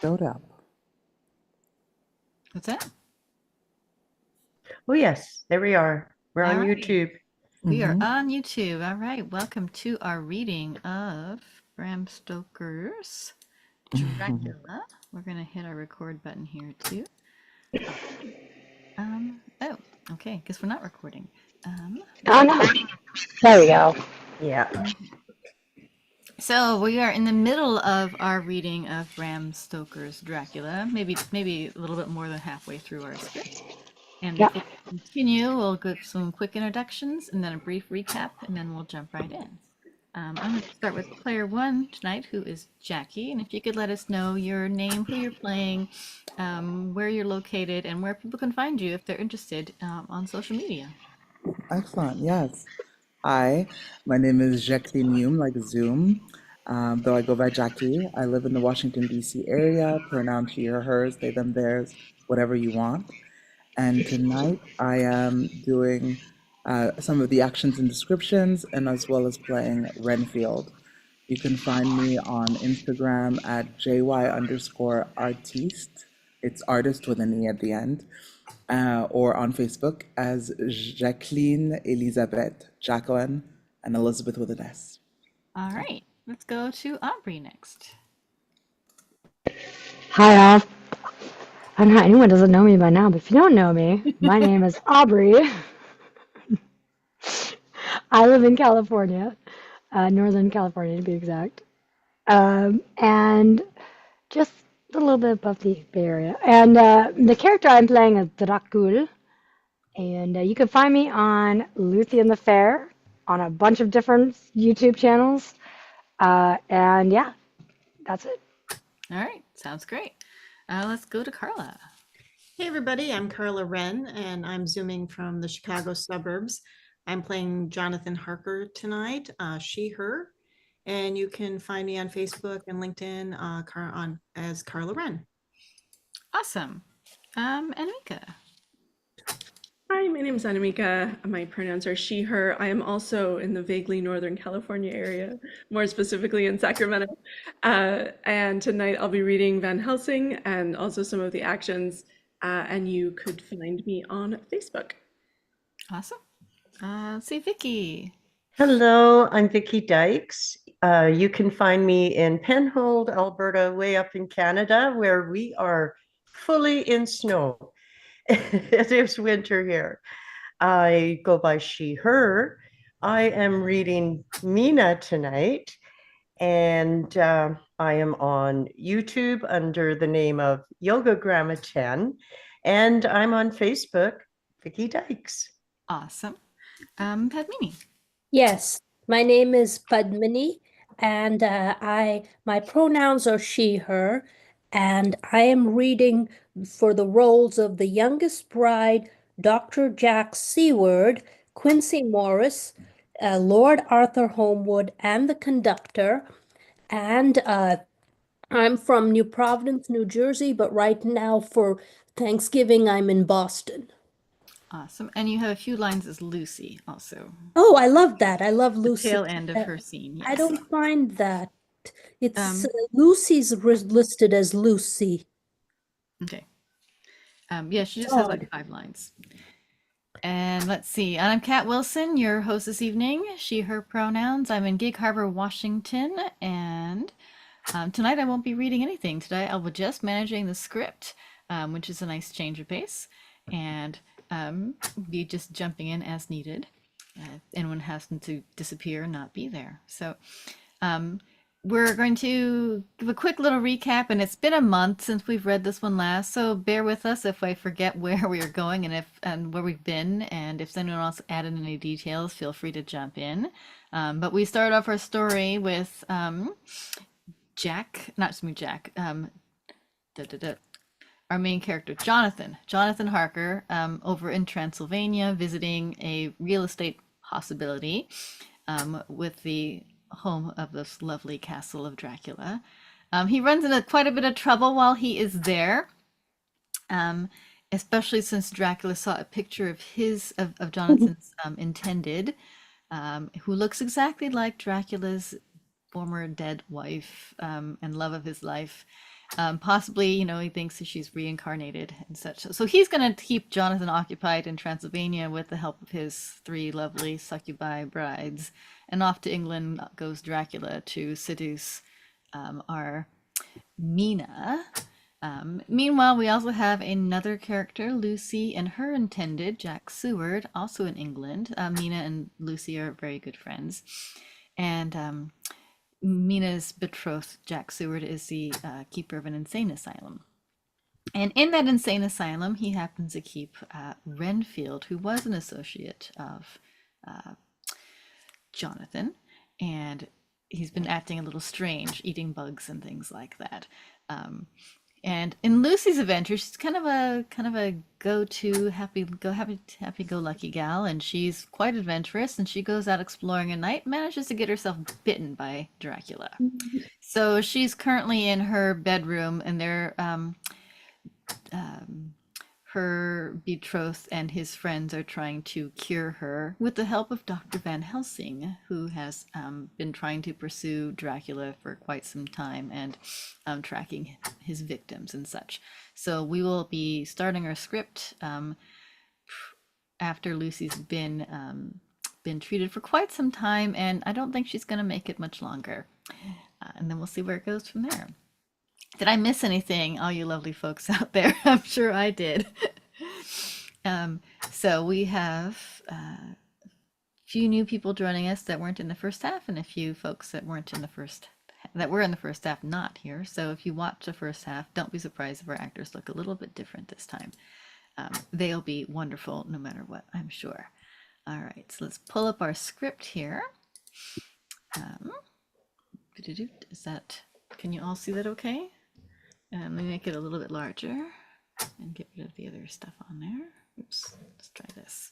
Showed up. What's that? Oh, yes, there we are. We're All on right. YouTube. We are on YouTube. All right. Welcome to our reading of Bram Stoker's Dracula. We're going to hit our record button here too. Oh, okay. Guess we're not recording. Oh no. There we go. Yeah. So we are in the middle of our reading of Bram Stoker's Dracula. Maybe a little bit more than halfway through our script. And Yeah. before we continue, we'll give some quick introductions and then a brief recap, and then we'll jump right in. I'm going to start with player one tonight, who is Jackie. And if you could let us know your name, who you're playing, where you're located, and where people can find you if they're interested on social media. Excellent. Yes. Hi, my name is Jacqueline Hume, like Zoom. Though I go by Jackie. I live in the Washington, D.C. area. Pronoun she, her, hers, they, them, theirs, whatever you want. And tonight I am doing some of the actions and descriptions, and as well as playing Renfield. You can find me on Instagram at jy_artiste. It's artist with an E at the end. Or on Facebook as Jacqueline Elizabeth, Jacqueline, and Elizabeth with an S. All right, let's go to Aubrey next. Hi all. I don't know, anyone doesn't know me by now, but if you don't know me, my name is Aubrey. I live in California, Northern California to be exact, and just a little bit above the Bay Area. And the character I'm playing is Dracul, and you can find me on Lucy and the Fair on a bunch of different YouTube channels. And yeah, that's it. All right, sounds great. Let's go to Carla. Hey everybody, I'm Carla Wren and I'm zooming from the Chicago suburbs. I'm playing Jonathan Harker tonight, she, her, and you can find me on Facebook and LinkedIn as Carla Wren. Awesome. And Mika. Hi, my name is Anamika. My pronouns are she, her. I am also in the vaguely Northern California area, more specifically in Sacramento. And tonight I'll be reading Van Helsing and also some of the actions, and you could find me on Facebook. Awesome. Let's see, Vicky. Hello, I'm Vicki Dykes. You can find me in Penhold, Alberta, way up in Canada, where we are fully in snow. It is winter here. I go by she, her. I am reading Mina tonight, and I am on YouTube under the name of Yoga Grandma 10, and I'm on Facebook, Vicki Dykes. Awesome. Padmini. Yes, my name is Padmini, and my pronouns are she, her, and I am reading for the roles of the youngest bride, Dr. Jack Seward, Quincy Morris, Lord Arthur Homewood, and the conductor. And I'm from New Providence, New Jersey, but right now for Thanksgiving, I'm in Boston. Awesome. And you have a few lines as Lucy also. Oh, I love that. I love The Lucy. tail end of her scene, yes. I don't find that. It's Lucy's listed as Lucy. Okay. Yeah, she just has like 5 lines. And let's see. I'm Kat Wilson, your host this evening. She, her pronouns. I'm in Gig Harbor, Washington. And tonight I won't be reading anything. Today I will be just managing the script, which is a nice change of pace. And be just jumping in as needed. If anyone has to disappear and not be there. So we're going to give a quick little recap, and it's been a month since we've read this one last, so bear with us if I forget where we are going and where we've been, and if anyone else added any details, feel free to jump in. But we start off our story with Jack, our main character, Jonathan Harker, over in Transylvania, visiting a real estate possibility with the home of this lovely castle of Dracula. He runs into quite a bit of trouble while he is there, especially since Dracula saw a picture of Jonathan's intended, who looks exactly like Dracula's former dead wife and love of his life. Possibly, he thinks that she's reincarnated and such. So he's going to keep Jonathan occupied in Transylvania with the help of his 3 lovely succubi brides. And off to England goes Dracula to seduce our Mina. Meanwhile, we also have another character, Lucy, and her intended, Jack Seward, also in England. Mina and Lucy are very good friends. And Mina's betrothed, Jack Seward, is the keeper of an insane asylum. And in that insane asylum, he happens to keep Renfield, who was an associate of Jonathan. And he's been acting a little strange, eating bugs and things like that. And in Lucy's adventure, she's kind of a go-to happy-go-lucky gal, and she's quite adventurous. And she goes out exploring at night, manages to get herself bitten by Dracula. So she's currently in her bedroom, and her betrothed and his friends are trying to cure her with the help of Dr. Van Helsing, who has been trying to pursue Dracula for quite some time and tracking his victims and such. So we will be starting our script after Lucy's been treated for quite some time, and I don't think she's going to make it much longer. And then we'll see where it goes from there. Did I miss anything, all you lovely folks out there? I'm sure I did. So we have a few new people joining us that weren't in the first half, and a few folks that were in the first half not here. So if you watch the first half, don't be surprised if our actors look a little bit different this time. They'll be wonderful no matter what, I'm sure. All right, so let's pull up our script here. Can you all see that okay? Let me make it a little bit larger and get rid of the other stuff on there. Oops, let's try this.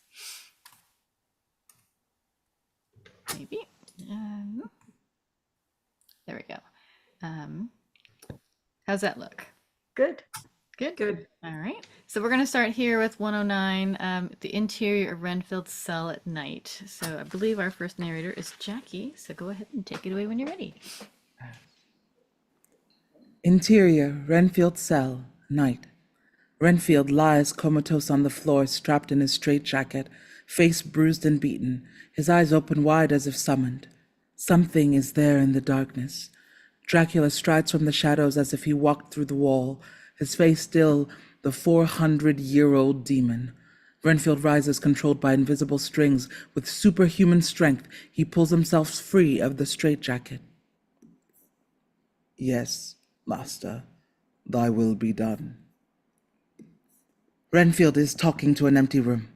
Maybe. There we go. How's that look? Good. Good. All right. So we're going to start here with 109, the interior of Renfield's cell at night. So I believe our first narrator is Jackie. So go ahead and take it away when you're ready. Interior, Renfield cell, night. Renfield lies comatose on the floor, strapped in his straitjacket, face bruised and beaten, his eyes open wide as if summoned. Something is there in the darkness. Dracula strides from the shadows as if he walked through the wall, his face still the 400-year-old demon. Renfield rises, controlled by invisible strings. With superhuman strength, he pulls himself free of the straitjacket. Yes, Master, thy will be done. Renfield is talking to an empty room.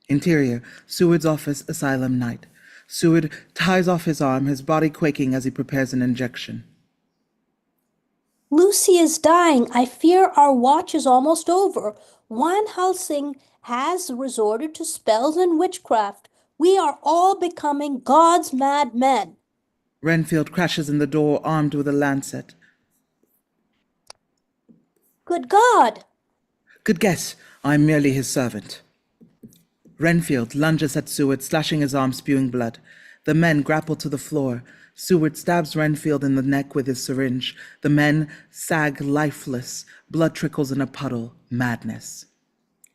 Interior, Seward's office, asylum, night. Seward ties off his arm, his body quaking as he prepares an injection. Lucy is dying. I fear our watch is almost over. Van Helsing has resorted to spells and witchcraft. We are all becoming God's mad men. Renfield crashes in the door, armed with a lancet. Good God! Good guess. I'm merely his servant. Renfield lunges at Seward, slashing his arm, spewing blood. The men grapple to the floor. Seward stabs Renfield in the neck with his syringe. The men sag lifeless. Blood trickles in a puddle. Madness.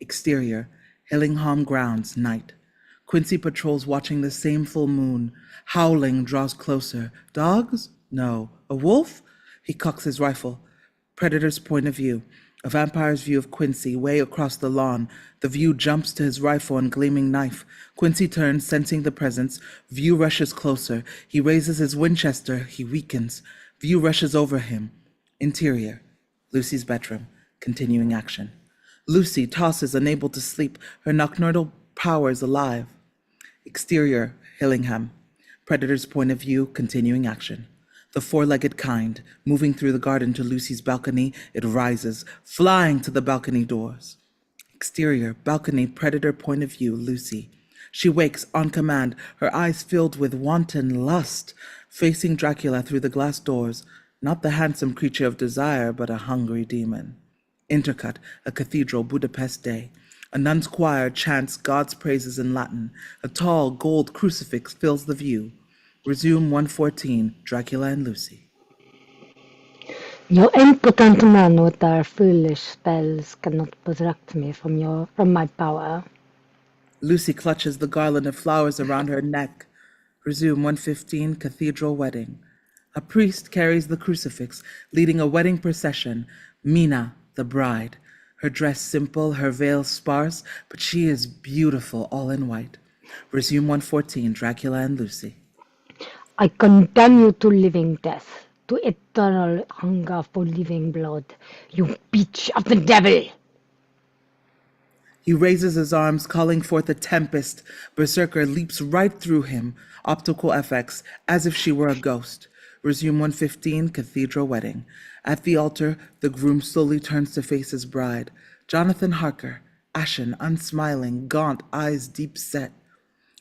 Exterior, Hillingham grounds, night. Quincy patrols watching the same full moon. Howling draws closer. Dogs? No. A wolf? He cocks his rifle. Predator's point of view. A vampire's view of Quincy, way across the lawn. The view jumps to his rifle and gleaming knife. Quincy turns, sensing the presence. View rushes closer. He raises his Winchester. He weakens. View rushes over him. Interior, Lucy's bedroom. Continuing action. Lucy tosses, unable to sleep. Her nocturnal powers alive. Exterior, Hillingham. Predator's point of view. Continuing action. The four-legged kind, moving through the garden to Lucy's balcony, it rises, flying to the balcony doors. Exterior, balcony, predator point of view, Lucy. She wakes on command, her eyes filled with wanton lust, facing Dracula through the glass doors, not the handsome creature of desire, but a hungry demon. Intercut, a cathedral, Budapest day. A nun's choir chants God's praises in Latin. A tall gold crucifix fills the view. Resume 114, Dracula and Lucy. Your impotent men with their foolish spells cannot protect me from my power. Lucy clutches the garland of flowers around her neck. Resume 115 Cathedral Wedding. A priest carries the crucifix, leading a wedding procession. Mina, the bride. Her dress simple, her veil sparse, but she is beautiful, all in white. Resume 114 Dracula and Lucy. I condemn you to living death, to eternal hunger for living blood, you bitch of the devil! He raises his arms, calling forth a tempest. Berserker leaps right through him. Optical FX, as if she were a ghost. Resume 115 Cathedral Wedding. At the altar, the groom slowly turns to face his bride. Jonathan Harker, ashen, unsmiling, gaunt, eyes deep set.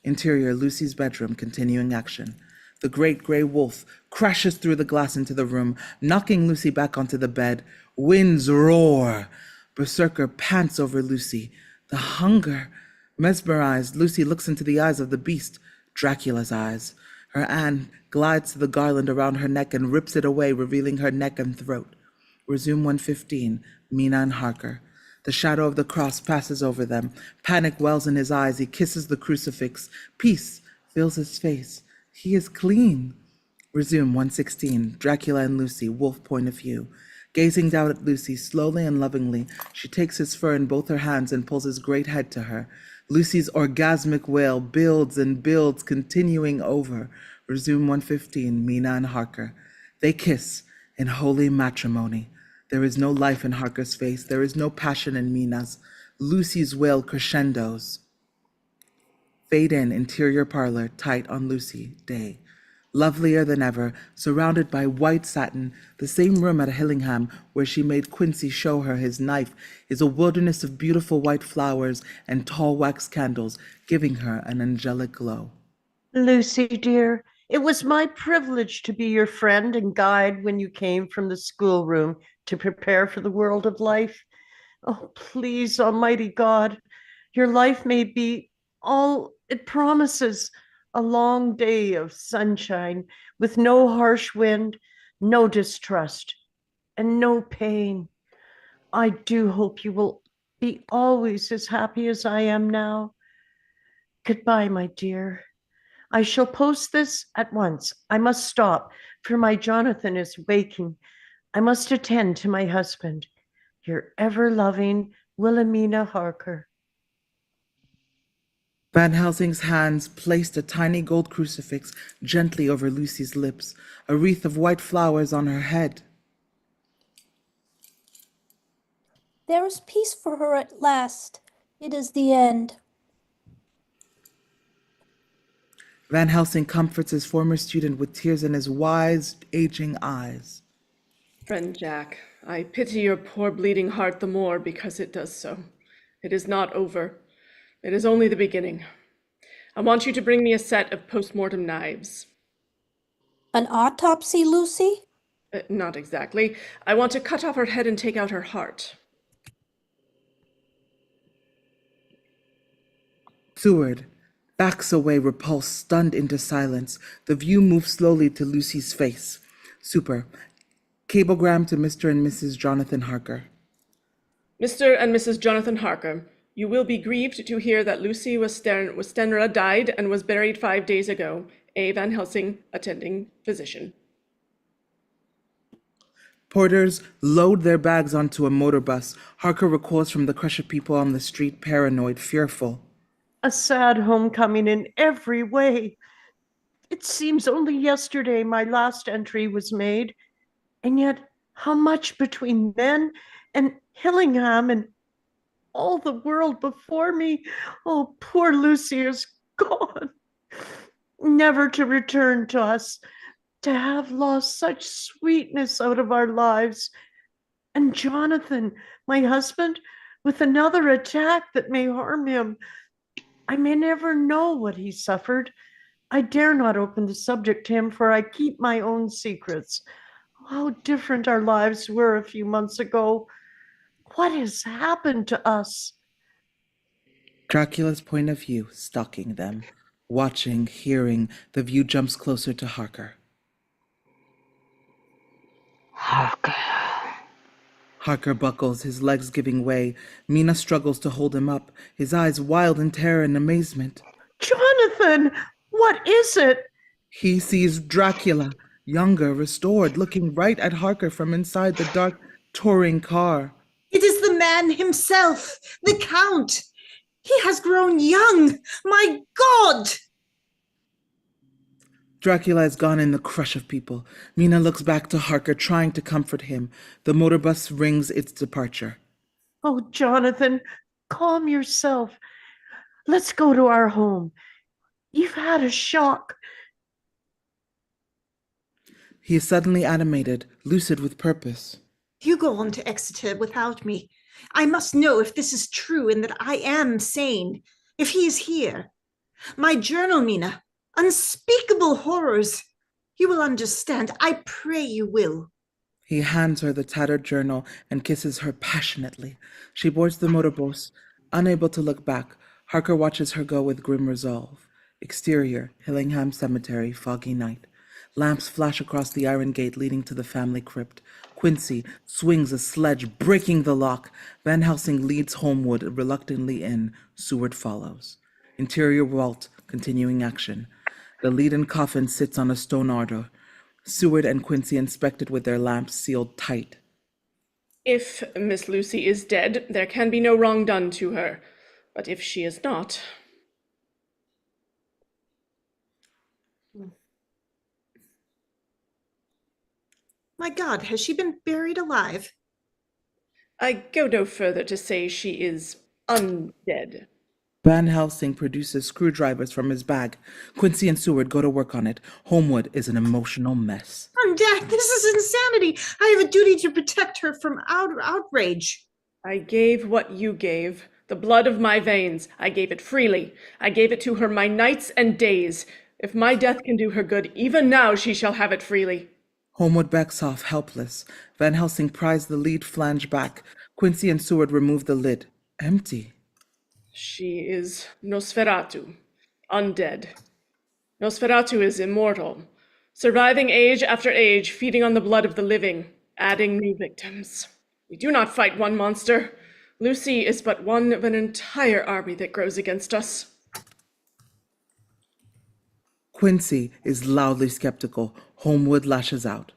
Interior, Lucy's bedroom, continuing action. The great gray wolf crashes through the glass into the room, knocking Lucy back onto the bed. Winds roar. Berserker pants over Lucy. The hunger. Mesmerized, Lucy looks into the eyes of the beast, Dracula's eyes. Her hand glides to the garland around her neck and rips it away, revealing her neck and throat. Resume 115, Mina and Harker. The shadow of the cross passes over them. Panic wells in his eyes. He kisses the crucifix. Peace fills his face. He is clean. Resume 116, Dracula and Lucy, wolf point of view. Gazing down at Lucy, slowly and lovingly, she takes his fur in both her hands and pulls his great head to her. Lucy's orgasmic wail builds and builds, continuing over. Resume 115, Mina and Harker. They kiss in holy matrimony. There is no life in Harker's face. There is no passion in Mina's. Lucy's wail crescendos. Fade in, interior parlor, tight on Lucy, day. Lovelier than ever, surrounded by white satin, the same room at Hillingham where she made Quincy show her his knife is a wilderness of beautiful white flowers and tall wax candles, giving her an angelic glow. Lucy, dear, it was my privilege to be your friend and guide when you came from the schoolroom to prepare for the world of life. Oh, please, Almighty God, your life may be all it promises, a long day of sunshine with no harsh wind, no distrust, and no pain. I do hope you will be always as happy as I am now. Goodbye, my dear. I shall post this at once. I must stop, for my Jonathan is waking. I must attend to my husband. Your ever-loving Wilhelmina Harker. Van Helsing's hands placed a tiny gold crucifix gently over Lucy's lips, a wreath of white flowers on her head. There is peace for her at last. It is the end. Van Helsing comforts his former student with tears in his wise, aging eyes. Friend Jack, I pity your poor bleeding heart the more because it does so. It is not over. It is only the beginning. I want you to bring me a set of post-mortem knives. An autopsy, Lucy? Not exactly. I want to cut off her head and take out her heart. Seward backs away, repulsed, stunned into silence. The view moves slowly to Lucy's face. Super. Cablegram to Mr. and Mrs. Jonathan Harker. Mr. and Mrs. Jonathan Harker, you will be grieved to hear that Lucy Westenra died and was buried 5 days ago. A. Van Helsing, attending physician. Porters load their bags onto a motor bus. Harker recoils from the crush of people on the street, paranoid, fearful. A sad homecoming in every way. It seems only yesterday my last entry was made, and yet how much between then and Hillingham and all the world before me. Oh, poor Lucy is gone, never to return to us, to have lost such sweetness out of our lives. And Jonathan, my husband, with another attack that may harm him. I may never know what he suffered. I dare not open the subject to him, for I keep my own secrets. How different our lives were a few months ago. What has happened to us? Dracula's point of view, stalking them. Watching, hearing, the view jumps closer to Harker. Harker. Harker buckles, his legs giving way. Mina struggles to hold him up, his eyes wild in terror and amazement. Jonathan, what is it? He sees Dracula, younger, restored, looking right at Harker from inside the dark touring car. It is the man himself, the Count. He has grown young. My God! Dracula is gone in the crush of people. Mina looks back to Harker, trying to comfort him. The motor bus rings its departure. Oh, Jonathan, calm yourself. Let's go to our home. You've had a shock. He is suddenly animated, lucid with purpose. You go on to Exeter without me. I must know if this is true and that I am sane, if he is here. My journal, Mina. Unspeakable horrors. You will understand. I pray you will. He hands her the tattered journal and kisses her passionately. She boards the motorbus, unable to look back. Harker watches her go with grim resolve. Exterior, Hillingham Cemetery, foggy night. Lamps flash across the iron gate leading to the family crypt. Quincy swings a sledge, breaking the lock. Van Helsing leads Holmwood reluctantly in. Seward follows. Interior vault, continuing action. The leaden coffin sits on a stone altar. Seward and Quincy inspect it with their lamps sealed tight. If Miss Lucy is dead, there can be no wrong done to her. But if she is not... My God, has she been buried alive? I go no further to say she is undead. Van Helsing produces screwdrivers from his bag. Quincy and Seward go to work on it. Holmwood is an emotional mess. Undead, this is insanity. I have a duty to protect her from outrage. I gave what you gave. The blood of my veins. I gave it freely. I gave it to her my nights and days. If my death can do her good, even now she shall have it freely. Holmwood backs off, helpless. Van Helsing pries the lead flange back. Quincy and Seward remove the lid. Empty. She is Nosferatu, undead. Nosferatu is immortal, surviving age after age, feeding on the blood of the living, adding new victims. We do not fight one monster. Lucy is but one of an entire army that grows against us. Quincy is loudly skeptical. Holmwood lashes out.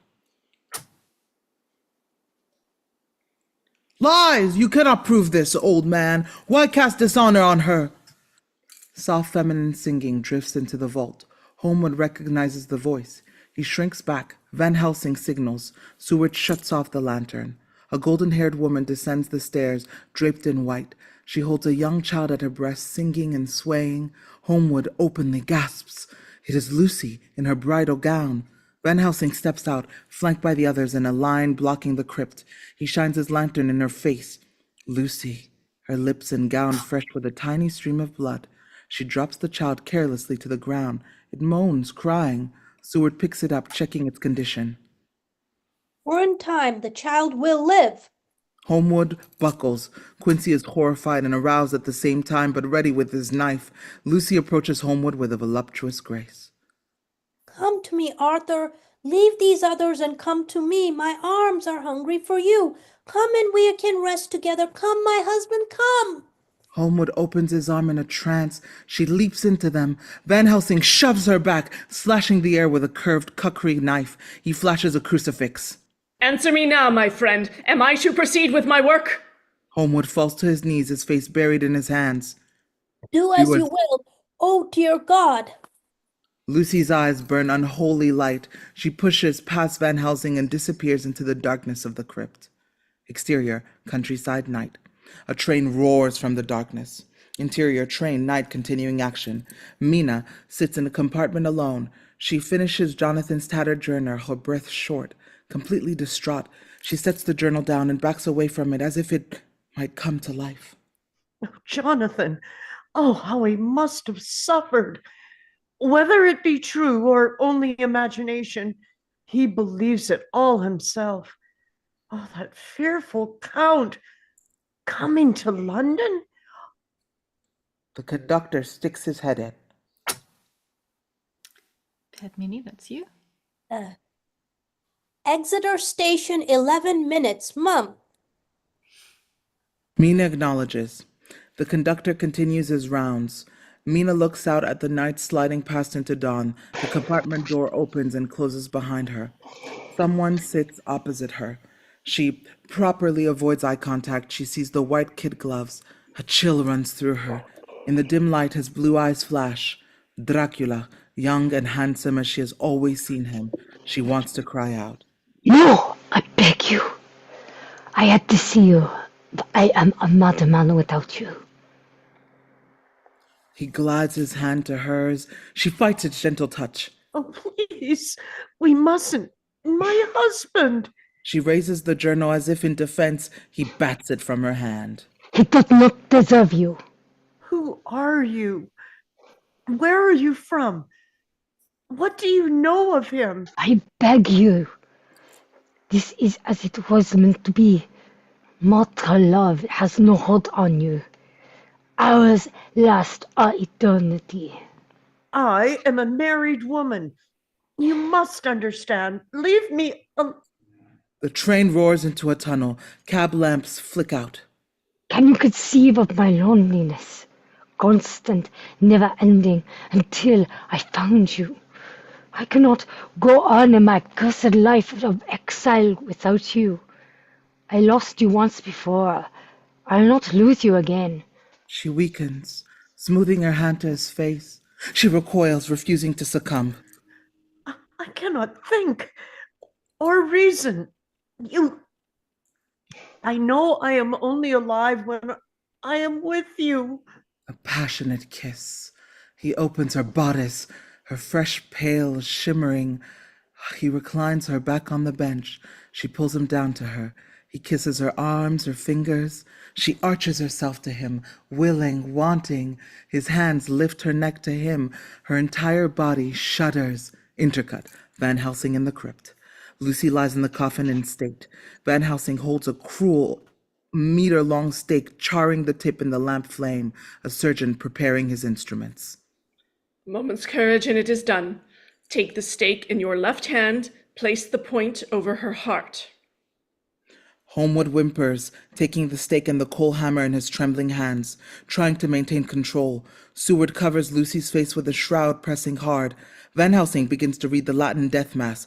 Lies! You cannot prove this, old man. Why cast dishonor on her? Soft feminine singing drifts into the vault. Holmwood recognizes the voice. He shrinks back. Van Helsing signals. Seward shuts off the lantern. A golden-haired woman descends the stairs, draped in white. She holds a young child at her breast, singing and swaying. Holmwood openly gasps. It is Lucy in her bridal gown. Van Helsing steps out, flanked by the others in a line blocking the crypt. He shines his lantern in her face. Lucy, her lips and gown fresh with a tiny stream of blood. She drops the child carelessly to the ground. It moans, crying. Seward picks it up, checking its condition. We're in time. The child will live. Holmwood buckles. Quincy is horrified and aroused at the same time, but ready with his knife. Lucy approaches Holmwood with a voluptuous grace. Come to me, Arthur. Leave these others and come to me. My arms are hungry for you. Come and we can rest together. Come, my husband, come. Holmwood opens his arm in a trance. She leaps into them. Van Helsing shoves her back, slashing the air with a curved kukri knife. He flashes a crucifix. Answer me now, my friend. Am I to proceed with my work? Holmwood falls to his knees, his face buried in his hands. Do as you will. Oh, dear God. Lucy's eyes burn unholy light. She pushes past Van Helsing and disappears into the darkness of the crypt. Exterior, countryside night. A train roars from the darkness. Interior, train, night, continuing action. Mina sits in a compartment alone. She finishes Jonathan's tattered journal, her breath short, completely distraught. She sets the journal down and backs away from it as if it might come to life. Oh, Jonathan, oh, how he must have suffered. Whether it be true or only imagination, he believes it all himself. Oh, that fearful Count coming to London? The conductor sticks his head in. Padmini, that's you. Exeter Station, 11 minutes. Mum, Mina acknowledges. The conductor continues his rounds. Mina looks out at the night sliding past into dawn. The compartment door opens and closes behind her. Someone sits opposite her. She properly avoids eye contact. She sees the white kid gloves. A chill runs through her. In the dim light, his blue eyes flash. Dracula, young and handsome as she has always seen him. She wants to cry out. No, I beg you. I had to see you, but I am not a man without you. He glides his hand to hers. She fights its gentle touch. Oh, please, we mustn't. My husband. She raises the journal as if in defense. He bats it from her hand. He does not deserve you. Who are you? Where are you from? What do you know of him? I beg you. This is as it was meant to be. Mortal love has no hold on you. Ours last our eternity. I am a married woman. You must understand. Leave me The train roars into a tunnel. Cab lamps flick out. Can you conceive of my loneliness? Constant, never ending, until I found you. I cannot go on in my cursed life of exile without you. I lost you once before. I'll not lose you again. She weakens, smoothing her hand to his face. She recoils, refusing to succumb. I cannot think or reason. I know I am only alive when I am with you. A passionate kiss. He opens her bodice, her fresh pale shimmering. He reclines her back on the bench. She pulls him down to her. He kisses her arms, her fingers. She arches herself to him, willing, wanting. His hands lift her neck to him. Her entire body shudders. Intercut. Van Helsing in the crypt. Lucy lies in the coffin in state. Van Helsing holds a cruel, meter-long stake, charring the tip in the lamp flame. A surgeon preparing his instruments. A moment's courage and it is done. Take the stake in your left hand, place the point over her heart. Holmwood whimpers, taking the stake and the coal hammer in his trembling hands, trying to maintain control. Seward covers Lucy's face with a shroud, pressing hard. Van Helsing begins to read the Latin death mass.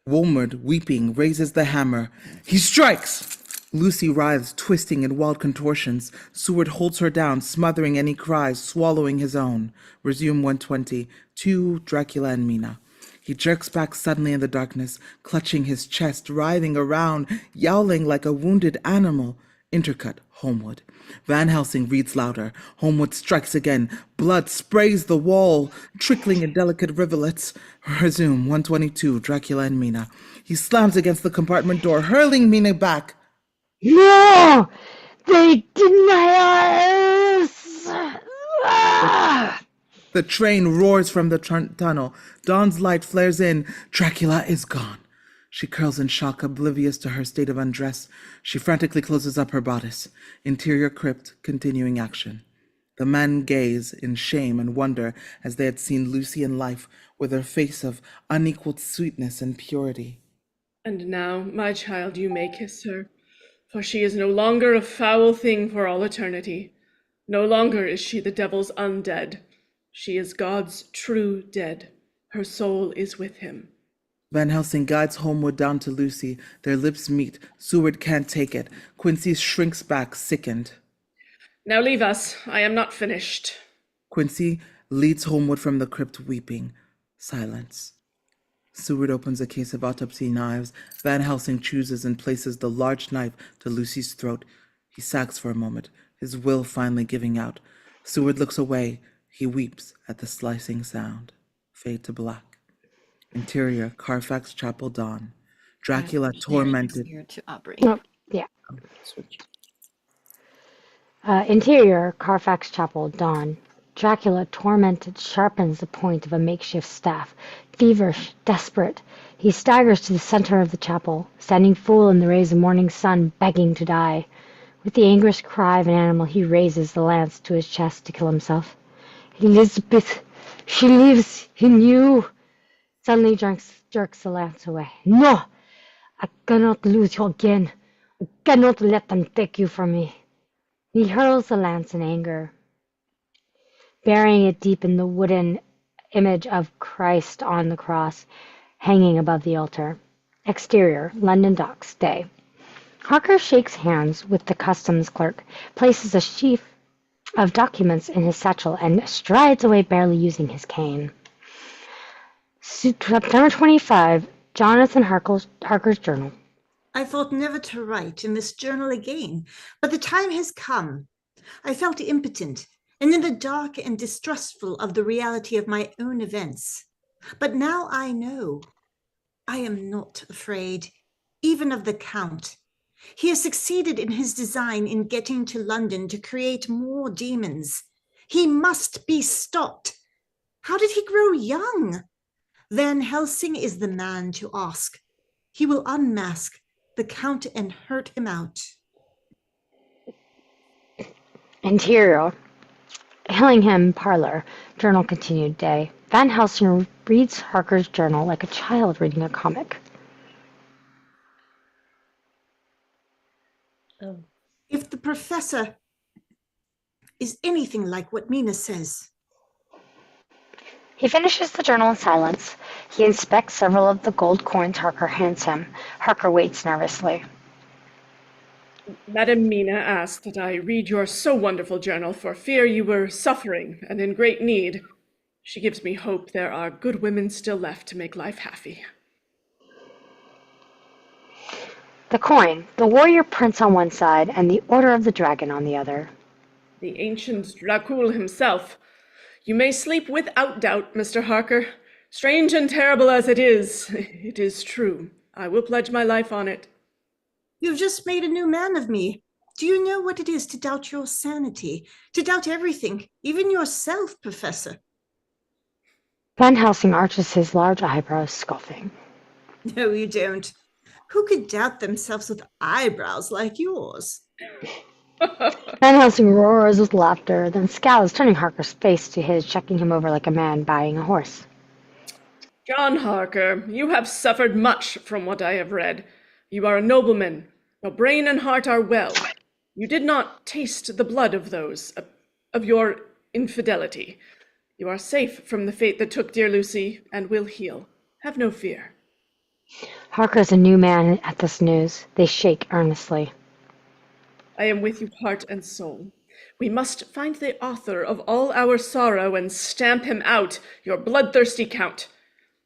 Wolmerd, weeping, raises the hammer. He strikes! Lucy writhes, twisting in wild contortions. Seward holds her down, smothering any cries, swallowing his own. Resume 120. 2, Dracula and Mina. He jerks back suddenly in the darkness, clutching his chest, writhing around, yowling like a wounded animal. Intercut, Holmwood. Van Helsing reads louder. Holmwood strikes again. Blood sprays the wall, trickling in delicate rivulets. Resume 122, Dracula and Mina. He slams against the compartment door, hurling Mina back. No! They deny us! Ah! The train roars from the tunnel. Dawn's light flares in. Dracula is gone. She curls in shock, oblivious to her state of undress. She frantically closes up her bodice. Interior crypt, continuing action. The men gaze in shame and wonder as they had seen Lucy in life, with her face of unequaled sweetness and purity. And now, my child, you may kiss her, for she is no longer a foul thing for all eternity. No longer is she the devil's undead. She is God's true dead. Her soul is with him. Van Helsing guides Holmwood down to Lucy. Their lips meet. Seward can't take it. Quincy shrinks back, sickened. Now leave us. I am not finished. Quincy leads Holmwood from the crypt, weeping. Silence. Seward opens a case of autopsy knives. Van Helsing chooses and places the large knife to Lucy's throat. He sags for a moment, his will finally giving out. Seward looks away. He weeps at the slicing sound. Fade to black. Interior, Carfax Chapel, dawn. Dracula tormented. Here to Aubrey. No, yeah. Switch. Interior, Carfax Chapel, dawn. Dracula, tormented, sharpens the point of a makeshift staff. Feverish, desperate, he staggers to the center of the chapel, standing full in the rays of morning sun, begging to die. With the anguished cry of an animal, he raises the lance to his chest to kill himself. Elizabeth, she lives, he knew. Suddenly jerks the lance away. No! I cannot lose you again. I cannot let them take you from me. He hurls the lance in anger, burying it deep in the wooden image of Christ on the cross, hanging above the altar. Exterior, London Docks, day. Harker shakes hands with the customs clerk, places a sheaf of documents in his satchel, and strides away, barely using his cane. September 25, Jonathan Harker's journal. I thought never to write in this journal again, but the time has come. I felt impotent and in the dark and distrustful of the reality of my own events. But now I know I am not afraid, even of the Count. He has succeeded in his design in getting to London to create more demons. He must be stopped. How did he grow young? Van Helsing is the man to ask. He will unmask the Count and hurt him out. Interior, Hillingham Parlor, journal continued day. Van Helsing reads Harker's journal like a child reading a comic. Oh. If the professor is anything like what Mina says. He finishes the journal in silence. He inspects several of the gold coins Harker hands him. Harker waits nervously. Madam Mina asked that I read your so wonderful journal for fear you were suffering and in great need. She gives me hope there are good women still left to make life happy. The coin, the warrior prince on one side and the Order of the Dragon on the other. The ancient Dracul himself. You may sleep without doubt, Mr. Harker. Strange and terrible as it is true. I will pledge my life on it. You've just made a new man of me. Do you know what it is to doubt your sanity, to doubt everything, even yourself, Professor? Van Helsing arches his large eyebrows, scoffing. No, you don't. Who could doubt themselves with eyebrows like yours? Van Helsing roars with laughter, then scowls, turning Harker's face to his, checking him over like a man buying a horse. John Harker, you have suffered much from what I have read. You are a nobleman. Your brain and heart are well. You did not taste the blood of those, of your infidelity. You are safe from the fate that took dear Lucy, and will heal. Have no fear. Harker is a new man at this news. They shake earnestly. I am with you heart and soul. We must find the author of all our sorrow and stamp him out, your bloodthirsty Count.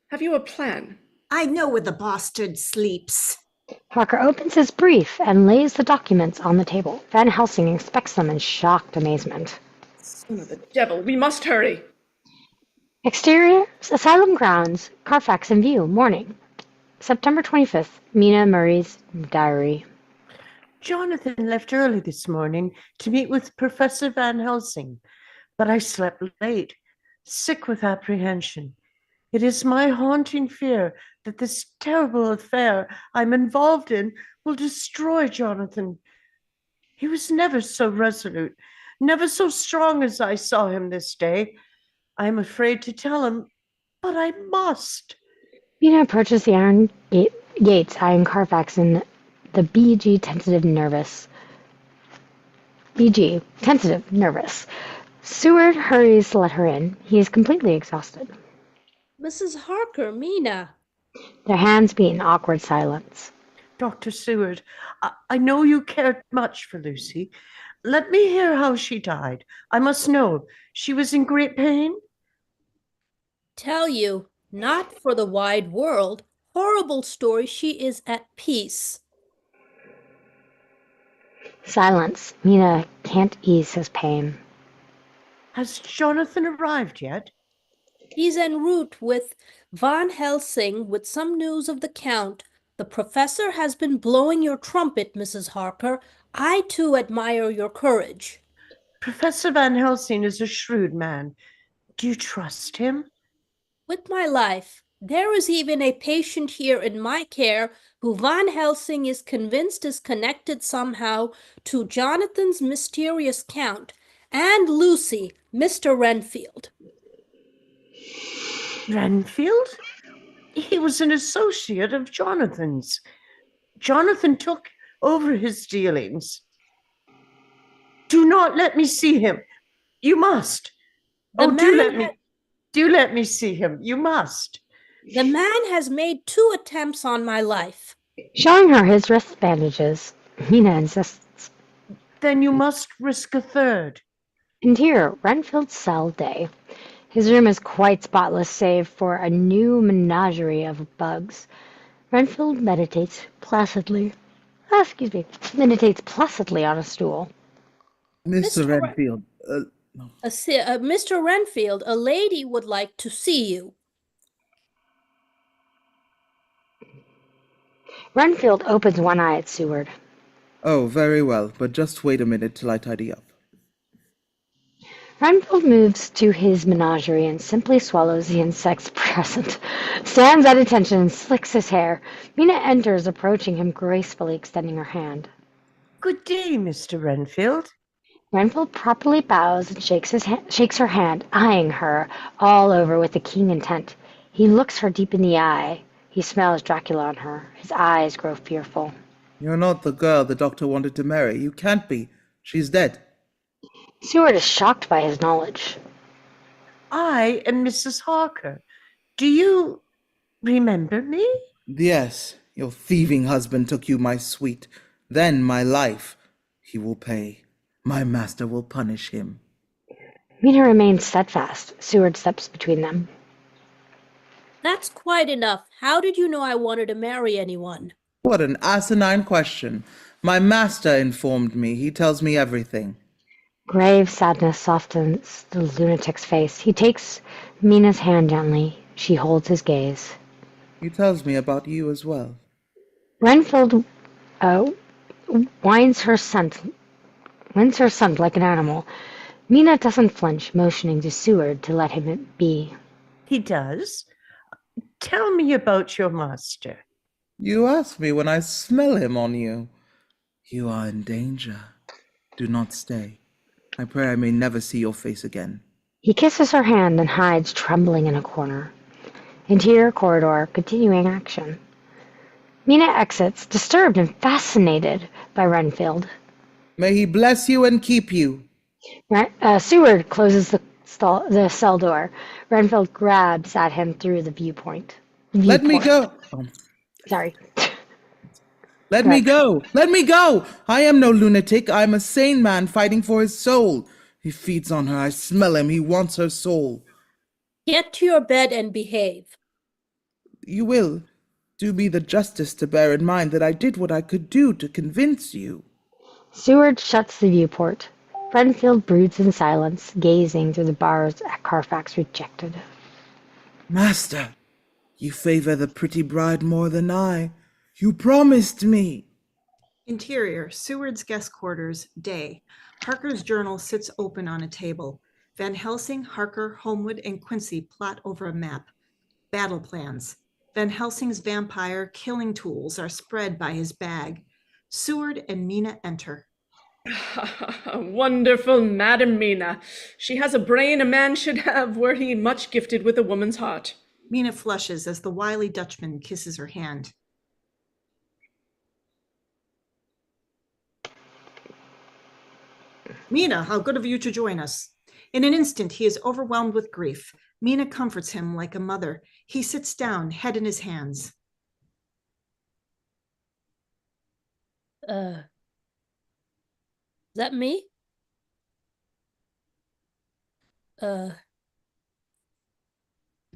Have you a plan? I know where the bastard sleeps. Harker opens his brief and lays the documents on the table. Van Helsing inspects them in shocked amazement. Son of the devil, we must hurry. Exterior, asylum grounds, Carfax in view, morning. September 25th, Mina Murray's diary. Jonathan left early this morning to meet with Professor Van Helsing, but I slept late, sick with apprehension. It is my haunting fear that this terrible affair I'm involved in will destroy Jonathan. He was never so resolute, never so strong as I saw him this day. I am afraid to tell him, but I must. Mina approaches the iron gates, eyeing Carfax in the BG, tentative, nervous. BG, tentative, nervous. Seward hurries to let her in. He is completely exhausted. Mrs. Harker, Mina. Their hands beat in awkward silence. Dr. Seward, I know you cared much for Lucy. Let me hear how she died. I must know. She was in great pain? Tell you, not for the wide world. Horrible story, she is at peace. Silence. Mina can't ease his pain. Has Jonathan arrived yet? He's en route with Van Helsing with some news of the Count. The professor has been blowing your trumpet, Mrs. Harker. I too admire your courage. Professor Van Helsing is a shrewd man. Do you trust him? With my life. There is even a patient here in my care who Van Helsing is convinced is connected somehow to Jonathan's mysterious Count and Lucy, Mr. Renfield. Renfield? He was an associate of Jonathan's. Jonathan took over his dealings. Do not let me see him. You must. The Do let me see him. You must. The man has made 2 attempts on my life. Showing her his wrist bandages, Mina insists. Then you must risk a third. Interior, Renfield's cell day. His room is quite spotless save for a new menagerie of bugs. Renfield meditates placidly. Meditates placidly on a stool. Mr. Mr. Ren- Renfield, Mr. Renfield, a lady would like to see you. Renfield opens one eye at Seward. oh, very well, but just wait a minute till I tidy up. Renfield moves to his menagerie and simply swallows the insect's present, stands at attention and slicks his hair. Mina enters, approaching him gracefully, extending her hand. Good day, Mr. Renfield. Renfield properly bows and shakes her hand, eyeing her all over with a keen intent. He looks her deep in the eye. He smells Dracula on her. His eyes grow fearful. You're not the girl the doctor wanted to marry. You can't be. She's dead. Seward is shocked by his knowledge. I am Mrs. Harker. Do you remember me? Yes, your thieving husband took you, my sweet. Then my life. He will pay. My master will punish him. Mina remains steadfast. Seward steps between them. That's quite enough. How did you know I wanted to marry anyone? What an asinine question. My master informed me. He tells me everything. Grave sadness softens the lunatic's face. He takes Mina's hand gently. She holds his gaze. He tells me about you as well. Renfield winds her scent like an animal. Mina doesn't flinch, motioning to Seward to let him be. He does. Tell me about your master. You ask me when I smell him on you. You are in danger. Do not stay. I pray I may never see your face again. He kisses her hand and hides, trembling in a corner. Interior corridor, continuing action. Mina exits, disturbed and fascinated by Renfield. May he bless you and keep you. Seward closes the cell door. Renfield grabs at him through the viewport. Let me go. Oh. Sorry. Let me go! Let me go! I am no lunatic. I am a sane man fighting for his soul. He feeds on her. I smell him. He wants her soul. Get to your bed and behave. You will. Do me the justice to bear in mind that I did what I could do to convince you. Seward shuts the viewport. Renfield broods in silence, gazing through the bars at Carfax rejected. Master, you favor the pretty bride more than I. You promised me. Interior, Seward's guest quarters, day. Harker's journal sits open on a table. Van Helsing, Harker, Homewood, and Quincy plot over a map. Battle plans. Van Helsing's vampire killing tools are spread by his bag. Seward and Mina enter. Wonderful Madam Mina. She has a brain a man should have, were he much gifted with a woman's heart. Mina flushes as the wily Dutchman kisses her hand. Mina, how good of you to join us. In an instant, he is overwhelmed with grief. Mina comforts him like a mother. He sits down, head in his hands. Is that me?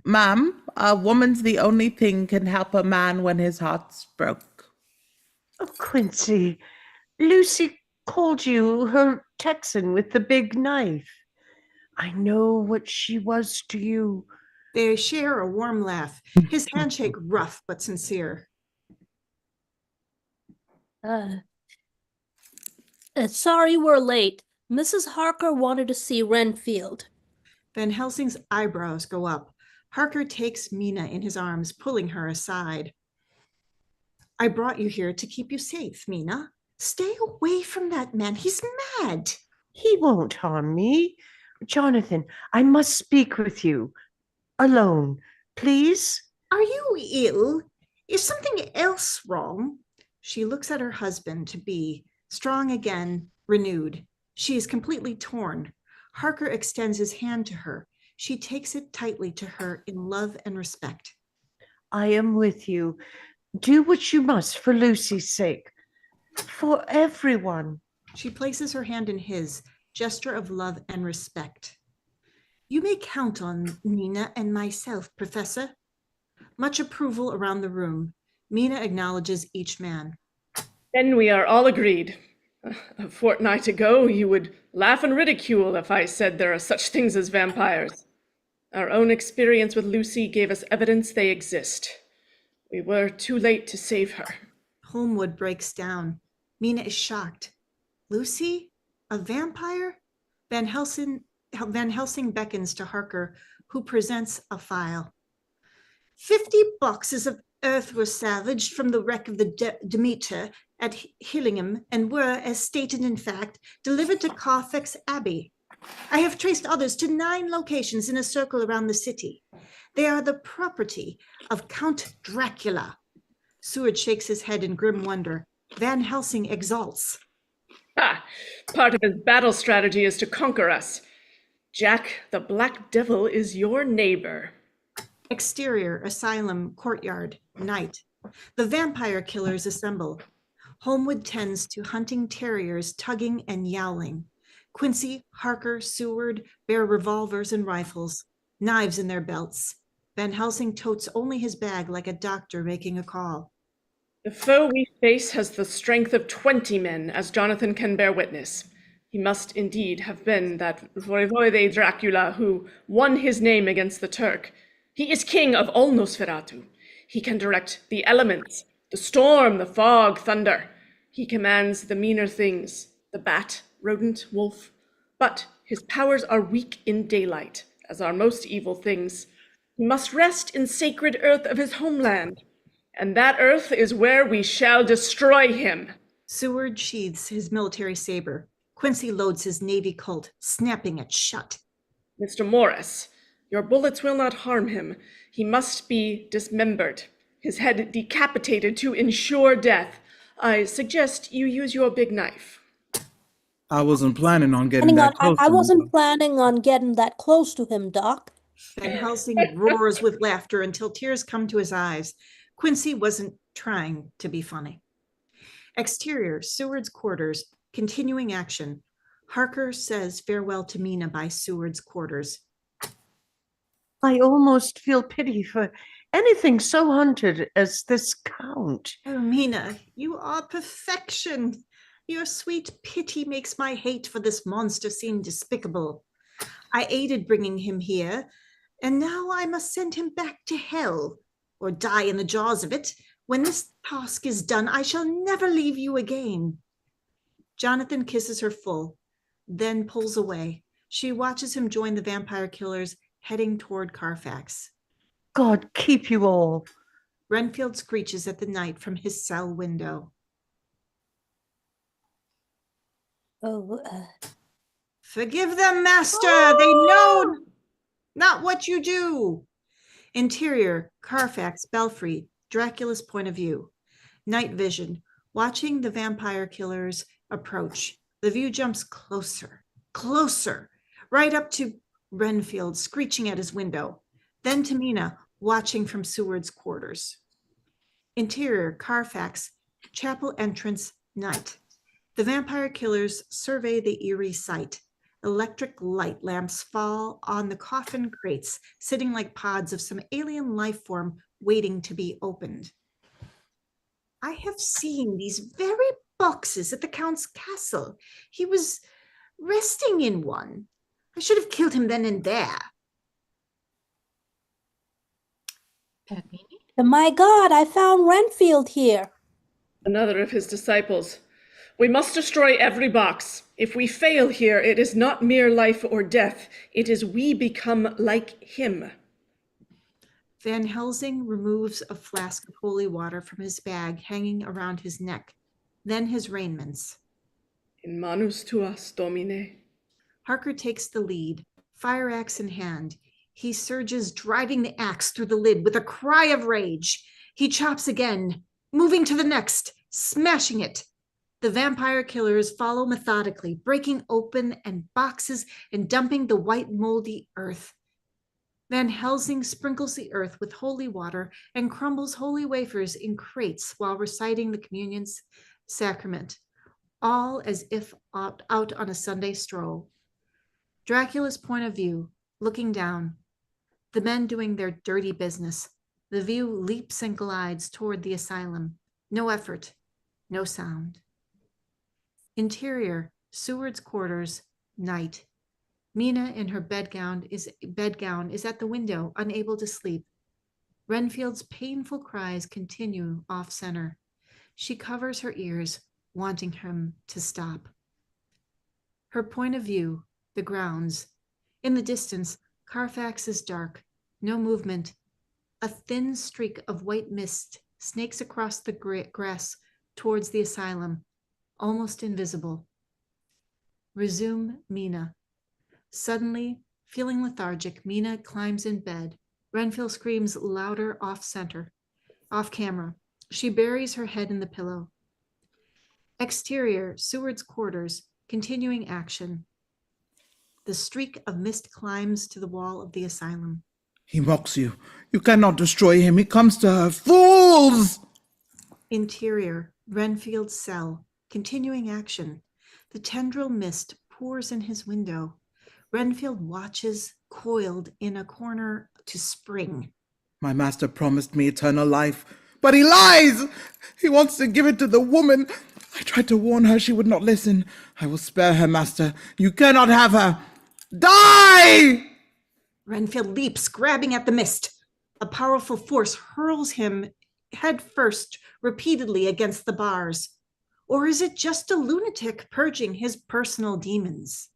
Ma'am, a woman's the only thing can help a man when his heart's broke. Oh, Quincy, Lucy called you her Texan with the big knife. I know what she was to you. They share a warm laugh, his handshake rough but sincere. Sorry we're late. Mrs. Harker wanted to see Renfield. Van Helsing's eyebrows go up. Harker takes Mina in his arms, pulling her aside. I brought you here to keep you safe, Mina. Stay away from that man. He's mad. He won't harm me. Jonathan, I must speak with you. Alone, please. Are you ill? Is something else wrong? She looks at her husband to be strong again, renewed. She is completely torn. Harker extends his hand to her. She takes it tightly to her in love and respect. I am with you. Do what you must for Lucy's sake, for everyone. She places her hand in his, gesture of love and respect. You may count on Mina and myself, Professor. Much approval around the room. Mina acknowledges each man. Then we are all agreed. A fortnight ago, you would laugh and ridicule if I said there are such things as vampires. Our own experience with Lucy gave us evidence they exist. We were too late to save her. Holmwood breaks down. Mina is shocked. Lucy? A vampire? Van Helsing beckons to Harker, who presents a file. 50 boxes of earth were salvaged from the wreck of the Demeter at Hillingham and were, as stated in fact, delivered to Carfax Abbey. I have traced others to 9 locations in a circle around the city. They are the property of Count Dracula. Seward shakes his head in grim wonder. Van Helsing exults. Ah, part of his battle strategy is to conquer us. Jack, the Black Devil is your neighbor. Exterior, asylum, courtyard, night. The vampire killers assemble. Holmwood tends to hunting terriers tugging and yowling. Quincy, Harker, Seward bear revolvers and rifles, knives in their belts. Van Helsing totes only his bag like a doctor making a call. The foe we face has the strength of 20 men, as Jonathan can bear witness. He must indeed have been that Voivode Dracula who won his name against the Turk. He is king of all Nosferatu. He can direct the elements, the storm, the fog, thunder. He commands the meaner things, the bat, rodent, wolf. But his powers are weak in daylight, as are most evil things. He must rest in sacred earth of his homeland, and that earth is where we shall destroy him. Seward sheathes his military saber. Quincy loads his Navy Colt, snapping it shut. Mr. Morris, your bullets will not harm him. He must be dismembered, his head decapitated to ensure death. I suggest you use your big knife. I wasn't planning on getting that close. I wasn't planning on getting that close to him, Doc. Van Helsing roars with laughter until tears come to his eyes. Quincy wasn't trying to be funny. Exterior, Seward's quarters, continuing action. Harker says farewell to Mina by Seward's quarters. I almost feel pity for anything so hunted as this Count. Oh, Mina, you are perfection. Your sweet pity makes my hate for this monster seem despicable. I aided bringing him here, and now I must send him back to hell, or die in the jaws of it. When this task is done, I shall never leave you again. Jonathan kisses her full, then pulls away. She watches him join the vampire killers heading toward Carfax. God keep you all. Renfield screeches at the night from his cell window. Oh, Forgive them, master. They know not what you do. Interior, Carfax, Belfry, Dracula's point of view. Night vision, watching the vampire killers approach. The view jumps closer, closer, right up to Renfield screeching at his window. Then to Mina, watching from Seward's quarters. Interior, Carfax, chapel entrance, night. The vampire killers survey the eerie sight. Electric light lamps fall on the coffin crates, sitting like pods of some alien life form waiting to be opened. I have seen these very boxes at the Count's castle. He was resting in one. I should have killed him then and there. my God, I found Renfield here. Another of his disciples. We must destroy every box. If we fail here, it is not mere life or death. It is we become like him. Van Helsing removes a flask of holy water from his bag hanging around his neck, then his raiments. In manus tuas, Domine. Harker takes the lead, fire axe in hand. He surges, driving the axe through the lid with a cry of rage. He chops again, moving to the next, smashing it. The vampire killers follow methodically, breaking open and boxes and dumping the white moldy earth. Van Helsing sprinkles the earth with holy water and crumbles holy wafers in crates while reciting the communion's sacrament, all as if out on a Sunday stroll. Dracula's point of view, looking down, the men doing their dirty business. The view leaps and glides toward the asylum. No effort, no sound. Interior, Seward's quarters, night. Mina in her bedgown is at the window, unable to sleep. Renfield's painful cries continue off-center. She covers her ears, wanting him to stop. Her point of view, the grounds. In the distance, Carfax is dark, no movement. A thin streak of white mist snakes across the grass towards the asylum, almost invisible. Resume Mina. Suddenly, feeling lethargic, Mina climbs in bed. Renfield screams louder off camera. She buries her head in the pillow. Exterior, Seward's quarters, continuing action. The streak of mist climbs to the wall of the asylum. He mocks you. You cannot destroy him. He comes to her. Fools! Interior, Renfield's cell, continuing action. The tendril mist pours in his window. Renfield watches, coiled in a corner, to spring. My master promised me eternal life, but he lies! He wants to give it to the woman. I tried to warn her. She would not listen. I will spare her, master. You cannot have her. Die! Renfield leaps, grabbing at the mist. A powerful force hurls him head first, repeatedly against the bars. Or is it just a lunatic purging his personal demons?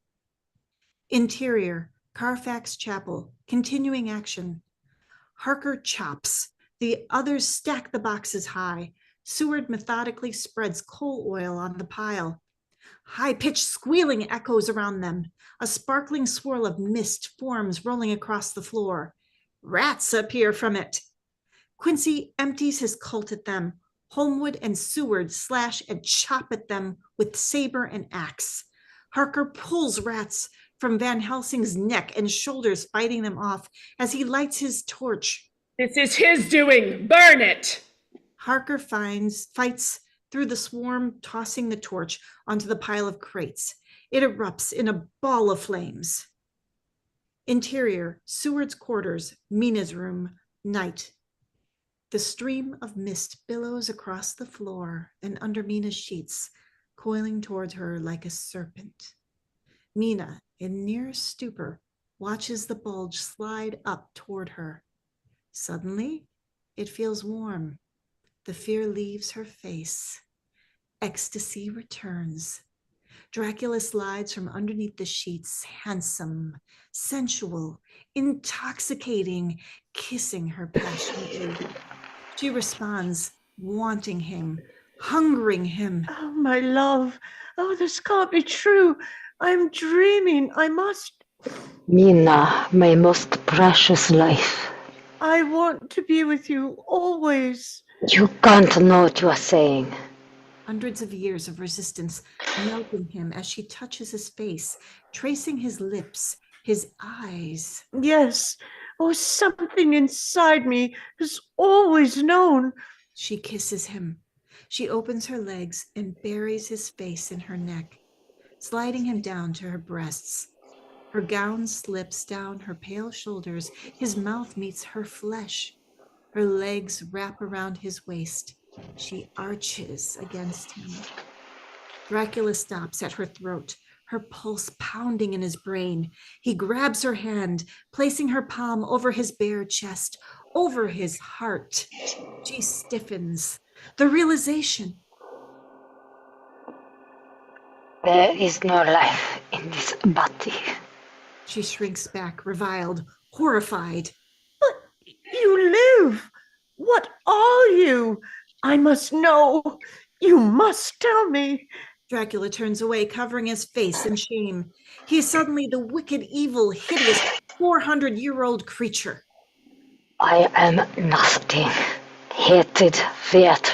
Interior, Carfax Chapel, continuing action. Harker chops. The others stack the boxes high. Seward methodically spreads coal oil on the pile. High-pitched squealing echoes around them. A sparkling swirl of mist forms, rolling across the floor. Rats appear from it. Quincy empties his cult at them. Holmwood and Seward slash and chop at them with saber and axe. Harker pulls rats from Van Helsing's neck and shoulders, fighting them off as he lights his torch. This is his doing. Burn it! Harker fights through the swarm, tossing the torch onto the pile of crates. It erupts in a ball of flames. Interior, Seward's quarters, Mina's room, night. The stream of mist billows across the floor and under Mina's sheets, coiling towards her like a serpent. Mina, in near stupor, watches the bulge slide up toward her. Suddenly, it feels warm. The fear leaves her face. Ecstasy returns. Dracula slides from underneath the sheets, handsome, sensual, intoxicating, kissing her passionately. She responds, wanting him, hungering him. Oh, my love. Oh, this can't be true. I'm dreaming. I must. Mina, my most precious life. I want to be with you always. You can't know what you are saying. Hundreds of years of resistance melting him as she touches his face, tracing his lips, his eyes. Yes. Oh, something inside me has always known. She kisses him. She opens her legs and buries his face in her neck, sliding him down to her breasts. Her gown slips down her pale shoulders. His mouth meets her flesh. Her legs wrap around his waist. She arches against him. Dracula stops at her throat, her pulse pounding in his brain. He grabs her hand, placing her palm over his bare chest, over his heart. She stiffens. The realization. There is no life in this body. She shrinks back, reviled, horrified. But you live. What are you? I must know. You must tell me. Dracula turns away, covering his face in shame. He is suddenly the wicked, evil, hideous 400-year-old creature. I am nothing. Hated, feared.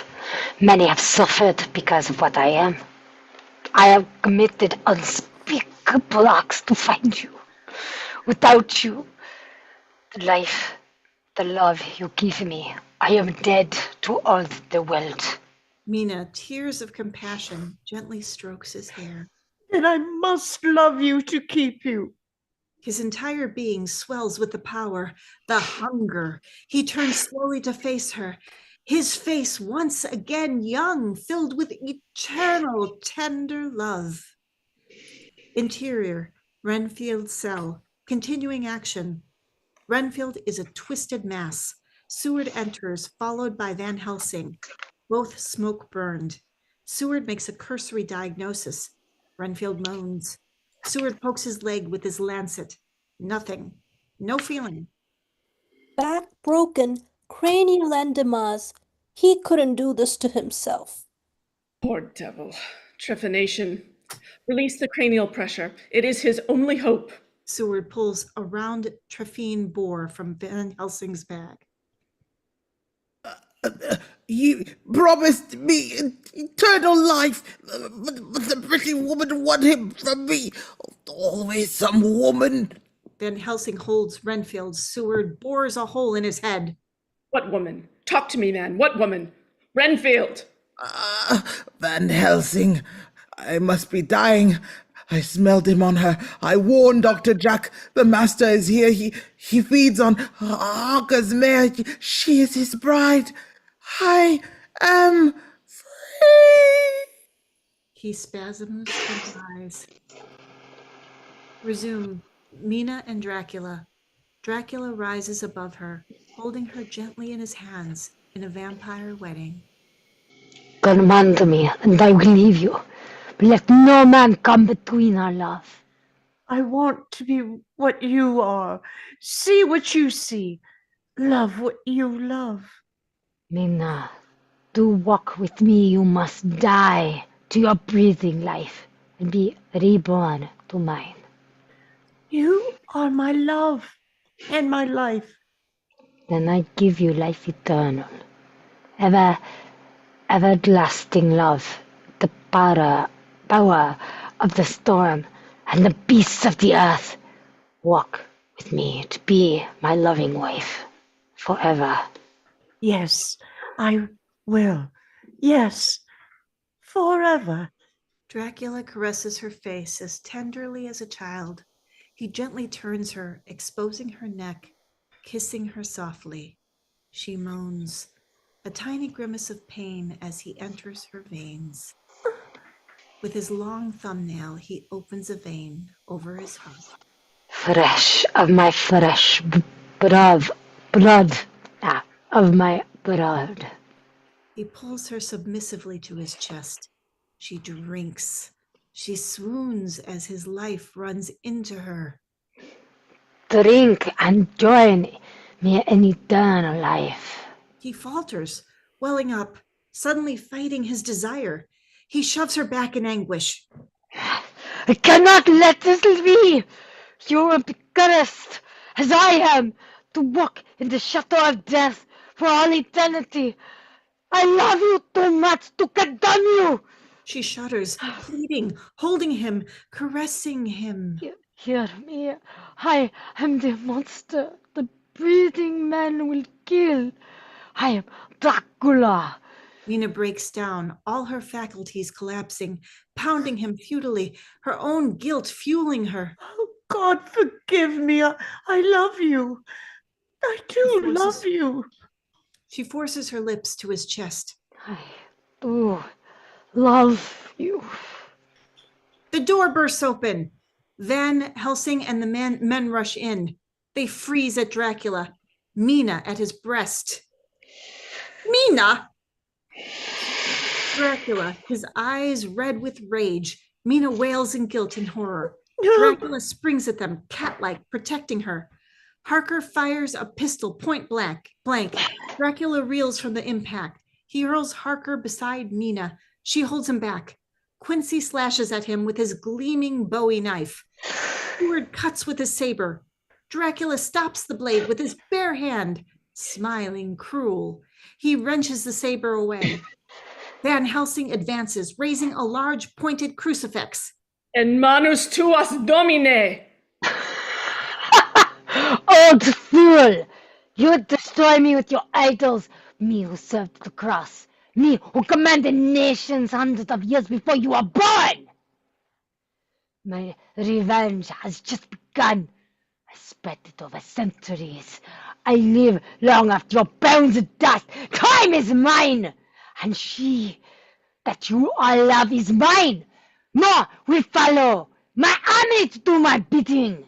Many have suffered because of what I am. I have committed unspeakable acts to find you. Without you, the life, the love you give me, I am dead to all the world. Mina, tears of compassion, gently strokes his hair. And I must love you to keep you. His entire being swells with the power, the hunger. He turns slowly to face her. His face once again young, filled with eternal, tender love. Interior, Renfield's cell. Continuing action. Renfield is a twisted mass. Seward enters, followed by Van Helsing. Both smoke burned. Seward makes a cursory diagnosis. Renfield moans. Seward pokes his leg with his lancet. Nothing. No feeling. Back broken, cranial endemas. He couldn't do this to himself. Poor devil. Trephination. Release the cranial pressure. It is his only hope. Seward pulls a round trephine bore from Van Helsing's bag. You promised me eternal life, but the pretty woman won him from me. Always some woman. Van Helsing holds Renfield. Seward bores a hole in his head. What woman? Talk to me, man. What woman? Renfield. Van Helsing, I must be dying. I smelled him on her. I warned Dr. Jack. The master is here. He feeds on Harker's mare. She is his bride. I am free. He spasms his eyes. Resume. Mina and Dracula. Dracula rises above her, holding her gently in his hands in a vampire wedding. Come unto me, and I will leave you. But let no man come between our love. I want to be what you are. See what you see. Love what you love. Mina, to walk with me, you must die to your breathing life and be reborn to mine. You are my love and my life. Then I give you life eternal, everlasting love, the power of the storm and the beasts of the earth. Walk with me to be my loving wife forever. Yes, I will. Yes, forever. Dracula caresses her face as tenderly as a child. He gently turns her, exposing her neck, kissing her softly. She moans, a tiny grimace of pain as he enters her veins. With his long thumbnail, he opens a vein over his heart. Fresh of my fresh blood of my blood. He pulls her submissively to his chest. She drinks. She swoons as his life runs into her. Drink and join me in eternal life. He falters, welling up, suddenly fighting his desire. He shoves her back in anguish. I cannot let this be. You will be cursed, as I am, to walk in the shadow of death for all eternity. I love you too much to condemn you. She shudders, pleading, holding him, caressing him. Hear me. I am the monster the breathing man will kill. I am Dracula. Mina breaks down, all her faculties collapsing, pounding him futilely, her own guilt fueling her. Oh, God, forgive me. I love you. I do love you. She forces her lips to his chest. I do love you. The door bursts open. Van Helsing and the men rush in. They freeze at Dracula. Mina at his breast. Mina! Dracula, his eyes red with rage. Mina wails in guilt and horror. Dracula springs at them, cat-like, protecting her. Harker fires a pistol point blank. Dracula reels from the impact. He hurls Harker beside Mina. She holds him back. Quincy slashes at him with his gleaming Bowie knife. Seward cuts with his saber. Dracula stops the blade with his bare hand, smiling cruel. He wrenches the saber away. Van Helsing advances, raising a large pointed crucifix. En manus tuas domine! Old fool! You would destroy me with your idols, me who served the cross, me who commanded nations hundreds of years before you were born! My revenge has just begun. I spread it over centuries. I live long after your bones of dust. Time is mine, and she that you all love is mine. More will follow. My armies do my bidding.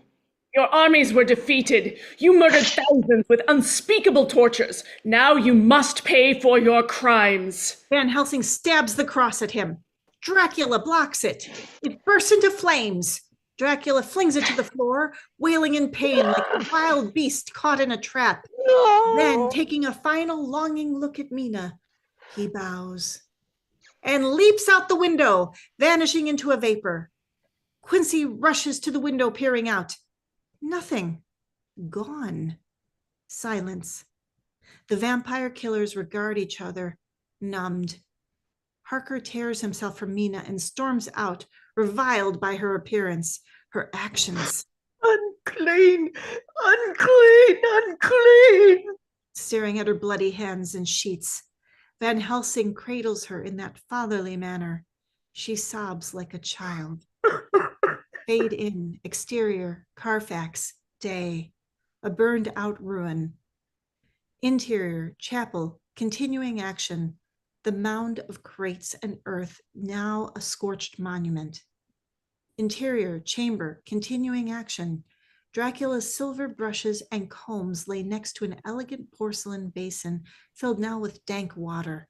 Your armies were defeated. You murdered thousands with unspeakable tortures. Now you must pay for your crimes. Van Helsing stabs the cross at him. Dracula blocks it. It bursts into flames. Dracula flings it to the floor, wailing in pain like a wild beast caught in a trap. No. Then, taking a final longing look at Mina, he bows and leaps out the window, vanishing into a vapor. Quincy rushes to the window, peering out. Nothing. Gone. Silence. The vampire killers regard each other, numbed. Harker tears himself from Mina and storms out, reviled by her appearance, her actions. Unclean, unclean, unclean. Staring at her bloody hands and sheets, Van Helsing cradles her in that fatherly manner. She sobs like a child. Fade in, exterior, Carfax, day, a burned out ruin. Interior, chapel, continuing action, the mound of crates and earth, now a scorched monument. Interior, chamber, continuing action, Dracula's silver brushes and combs lay next to an elegant porcelain basin filled now with dank water.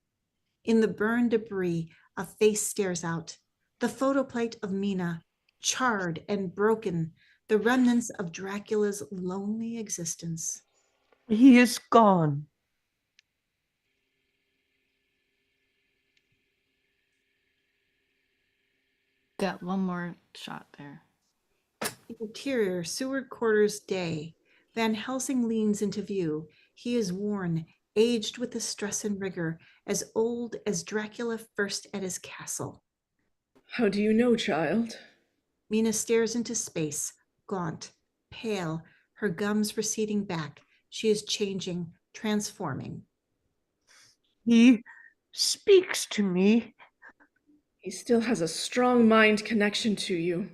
In the burned debris, a face stares out, the photoplate of Mina, charred and broken, the remnants of Dracula's lonely existence. He is gone. Got one more shot there. Interior, Seward Quarters, day. Van Helsing leans into view. He is worn, aged with the stress and rigor, as old as Dracula first at his castle. How do you know, child? Mina stares into space, gaunt, pale, her gums receding back. She is changing, transforming. He speaks to me. He still has a strong mind connection to you.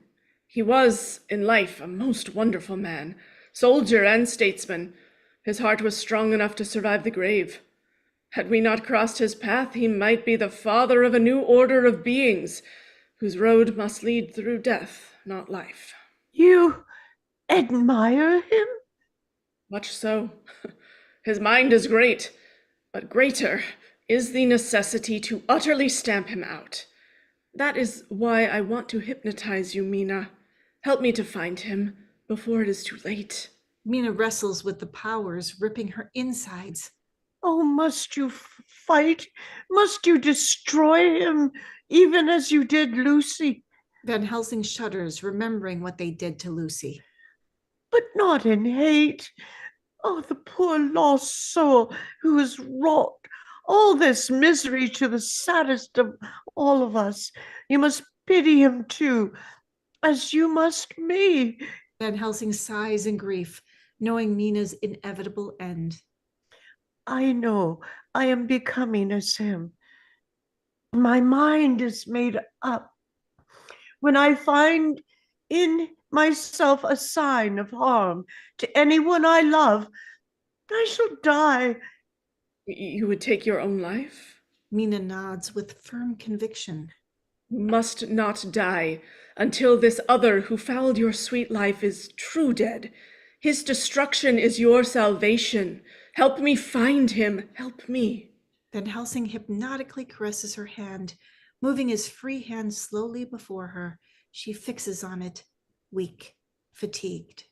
He was, in life, a most wonderful man, soldier and statesman. His heart was strong enough to survive the grave. Had we not crossed his path, he might be the father of a new order of beings, whose road must lead through death, not life. You admire him? Much so. His mind is great, but greater is the necessity to utterly stamp him out. That is why I want to hypnotize you, Mina. Help me to find him before it is too late. Mina wrestles with the powers, ripping her insides. Oh, must you fight? Must you destroy him, even as you did Lucy? Van Helsing shudders, remembering what they did to Lucy. But not in hate. Oh, the poor lost soul who has wrought all this misery to the saddest of all of us. You must pity him too, as you must me. Van Helsing sighs in grief, knowing Mina's inevitable end. I know I am becoming as him. My mind is made up. When I find in myself a sign of harm to anyone I love, I shall die. You would take your own life? Mina nods with firm conviction. You must not die until this other who fouled your sweet life is true dead. His destruction is your salvation. Help me find him. Help me. Van Helsing hypnotically caresses her hand, moving his free hand slowly before her. She fixes on it, weak, fatigued.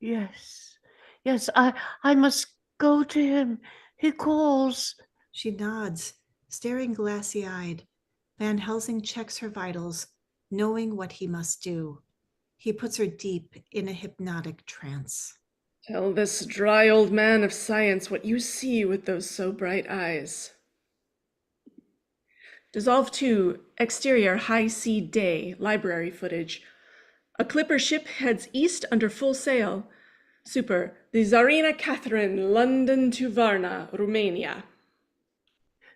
Yes, yes, I must go to him. He calls. She nods, staring glassy-eyed. Van Helsing checks her vitals, knowing what he must do. He puts her deep in a hypnotic trance. Tell this dry old man of science what you see with those so bright eyes. Dissolve 2, exterior high sea day, library footage. A clipper ship heads east under full sail. Super, the Tsarina Catherine, London to Varna, Romania.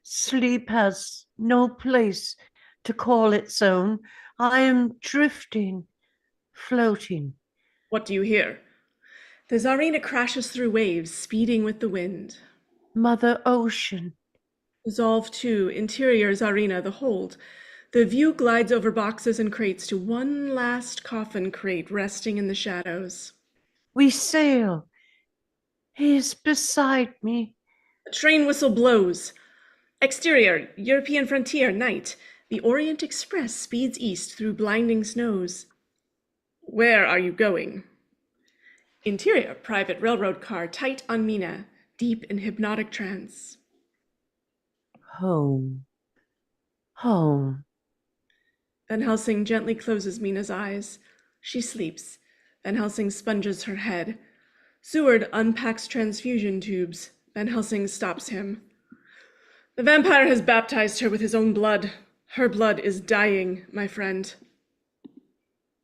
Sleep has no place to call its own. I am drifting, floating. What do you hear? The Tsarina crashes through waves, speeding with the wind. Mother Ocean. Dissolve 2, interior Tsarina, the hold. The view glides over boxes and crates to one last coffin crate resting in the shadows. We sail. He is beside me. A train whistle blows. Exterior, European frontier, night. The Orient Express speeds east through blinding snows. Where are you going? Interior, private railroad car, tight on Mina, deep in hypnotic trance. Home. Home. Van Helsing gently closes Mina's eyes. She sleeps. Van Helsing sponges her head. Seward unpacks transfusion tubes. Van Helsing stops him. The vampire has baptized her with his own blood. Her blood is dying, my friend.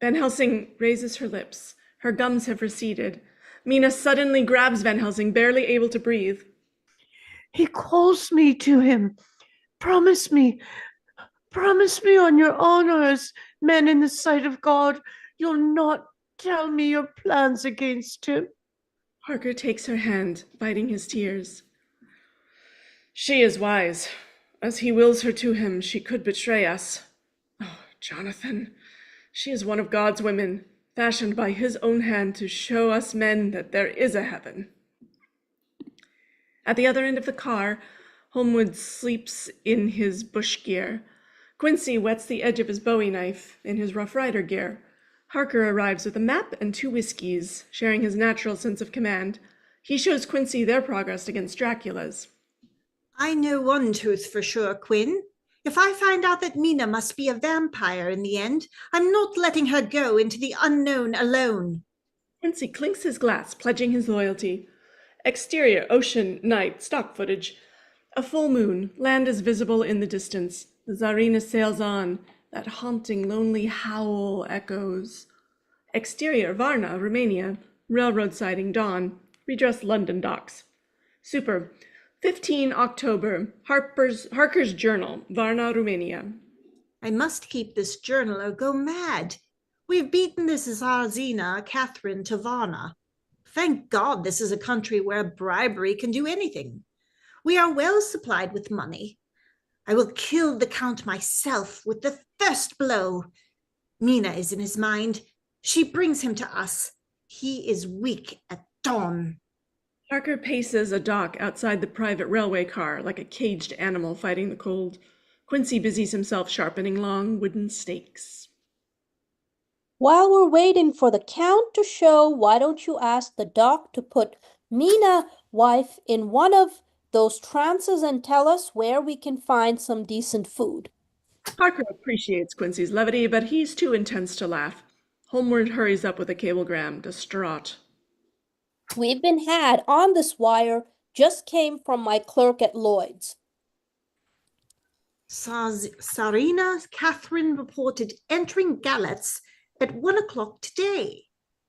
Van Helsing raises her lips. Her gums have receded. Mina suddenly grabs Van Helsing, barely able to breathe. He calls me to him. Promise me on your honor as men in the sight of God, you'll not tell me your plans against him. Harker takes her hand, biting his tears. She is wise. As he wills her to him, she could betray us. Oh, Jonathan, she is one of God's women, fashioned by his own hand to show us men that there is a heaven. At the other end of the car, Holmwood sleeps in his bush gear. Quincy whets the edge of his bowie knife in his Rough Rider gear. Harker arrives with a map and 2 whiskeys, sharing his natural sense of command. He shows Quincy their progress against Dracula's. I know one truth for sure, Quinn. If I find out that Mina must be a vampire in the end, I'm not letting her go into the unknown alone. Quincy clinks his glass, pledging his loyalty. Exterior, ocean, night, stock footage. A full moon, land is visible in the distance. The Tsarina sails on. That haunting, lonely howl echoes. Exterior, Varna, Romania. Railroad siding, dawn. Redress London docks. Super. 15 October. Harker's Journal, Varna, Romania. I must keep this journal or go mad. We've beaten this Tsarina Catherine to Varna. Thank God this is a country where bribery can do anything. We are well supplied with money. I will kill the Count myself with the first blow. Mina is in his mind. She brings him to us. He is weak at dawn. Harker paces a dock outside the private railway car like a caged animal fighting the cold. Quincy busies himself sharpening long wooden stakes. While we're waiting for the Count to show, why don't you ask the doc to put Mina, wife, in one of those trances and tell us where we can find some decent food? Harker appreciates Quincy's levity, but he's too intense to laugh. Holmwood hurries up with a cablegram, distraught. We've been had on this wire, just came from my clerk at Lloyd's. Tsarina Catherine reported entering Galatz at 1 o'clock today.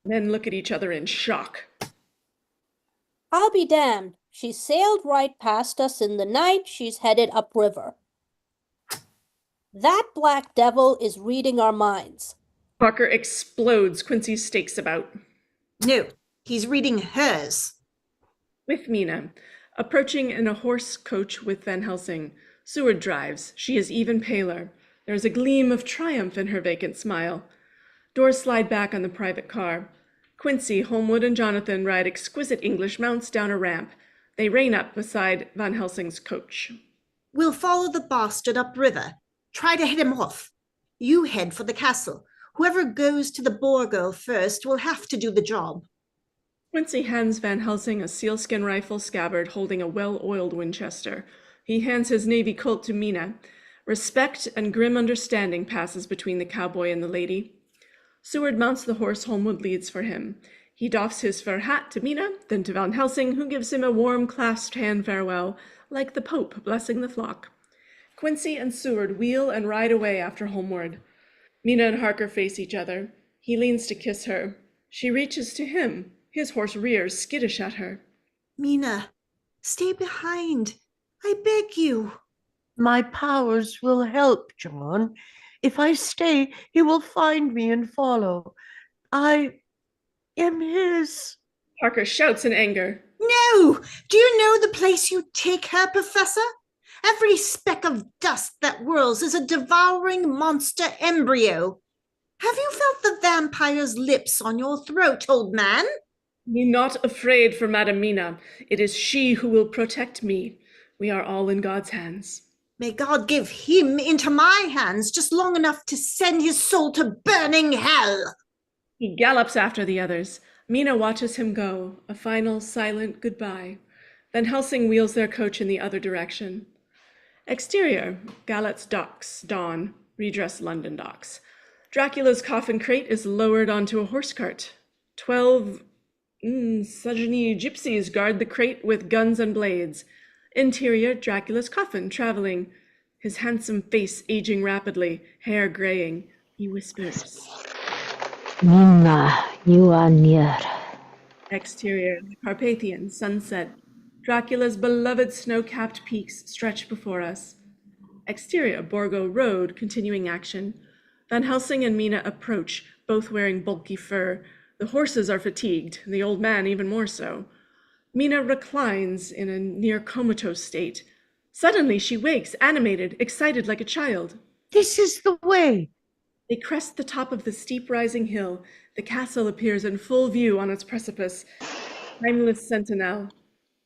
Men look at each other in shock. I'll be damned. She sailed right past us in the night. She's headed upriver. That black devil is reading our minds. Harker explodes Quincy's stakes about. No, he's reading hers. With Mina, approaching in a horse coach with Van Helsing, Seward drives. She is even paler. There is a gleam of triumph in her vacant smile. Doors slide back on the private car. Quincy, Holmwood, and Jonathan ride exquisite English mounts down a ramp. They rein up beside Van Helsing's coach. We'll follow the bastard upriver. Try to head him off. You head for the castle. Whoever goes to the boar girl first will have to do the job. Quincy hands Van Helsing a sealskin rifle scabbard holding a well-oiled Winchester. He hands his navy colt to Mina. Respect and grim understanding passes between the cowboy and the lady. Seward mounts the horse Holmwood leads for him. He doffs his fur hat to Mina, then to Van Helsing, who gives him a warm clasped hand farewell, like the Pope blessing the flock. Quincy and Seward wheel and ride away after Homeward. Mina and Harker face each other. He leans to kiss her. She reaches to him. His horse rears, skittish at her. Mina, stay behind. I beg you. My powers will help, John. If I stay, he will find me and follow. I am his. Harker shouts in anger. No! Do you know the place you take her, Professor? Every speck of dust that whirls is a devouring monster embryo. Have you felt the vampire's lips on your throat, old man? Be not afraid for Madam Mina. It is she who will protect me. We are all in God's hands. May God give him into my hands just long enough to send his soul to burning hell. He gallops after the others. Mina watches him go, a final silent goodbye. Van Helsing wheels their coach in the other direction. Exterior, Galet's docks, dawn, redress London docks. Dracula's coffin crate is lowered onto a horse cart. 12 Sajani gypsies guard the crate with guns and blades. Interior, Dracula's coffin, traveling. His handsome face aging rapidly, hair graying. He whispers. Mina, you are near. Exterior, Carpathian, sunset. Dracula's beloved snow-capped peaks stretch before us. Exterior, Borgo Road, continuing action. Van Helsing and Mina approach, both wearing bulky fur. The horses are fatigued, the old man even more so. Mina reclines in a near comatose state. Suddenly she wakes, animated, excited like a child. This is the way. They crest the top of the steep rising hill. The castle appears in full view on its precipice. Timeless sentinel.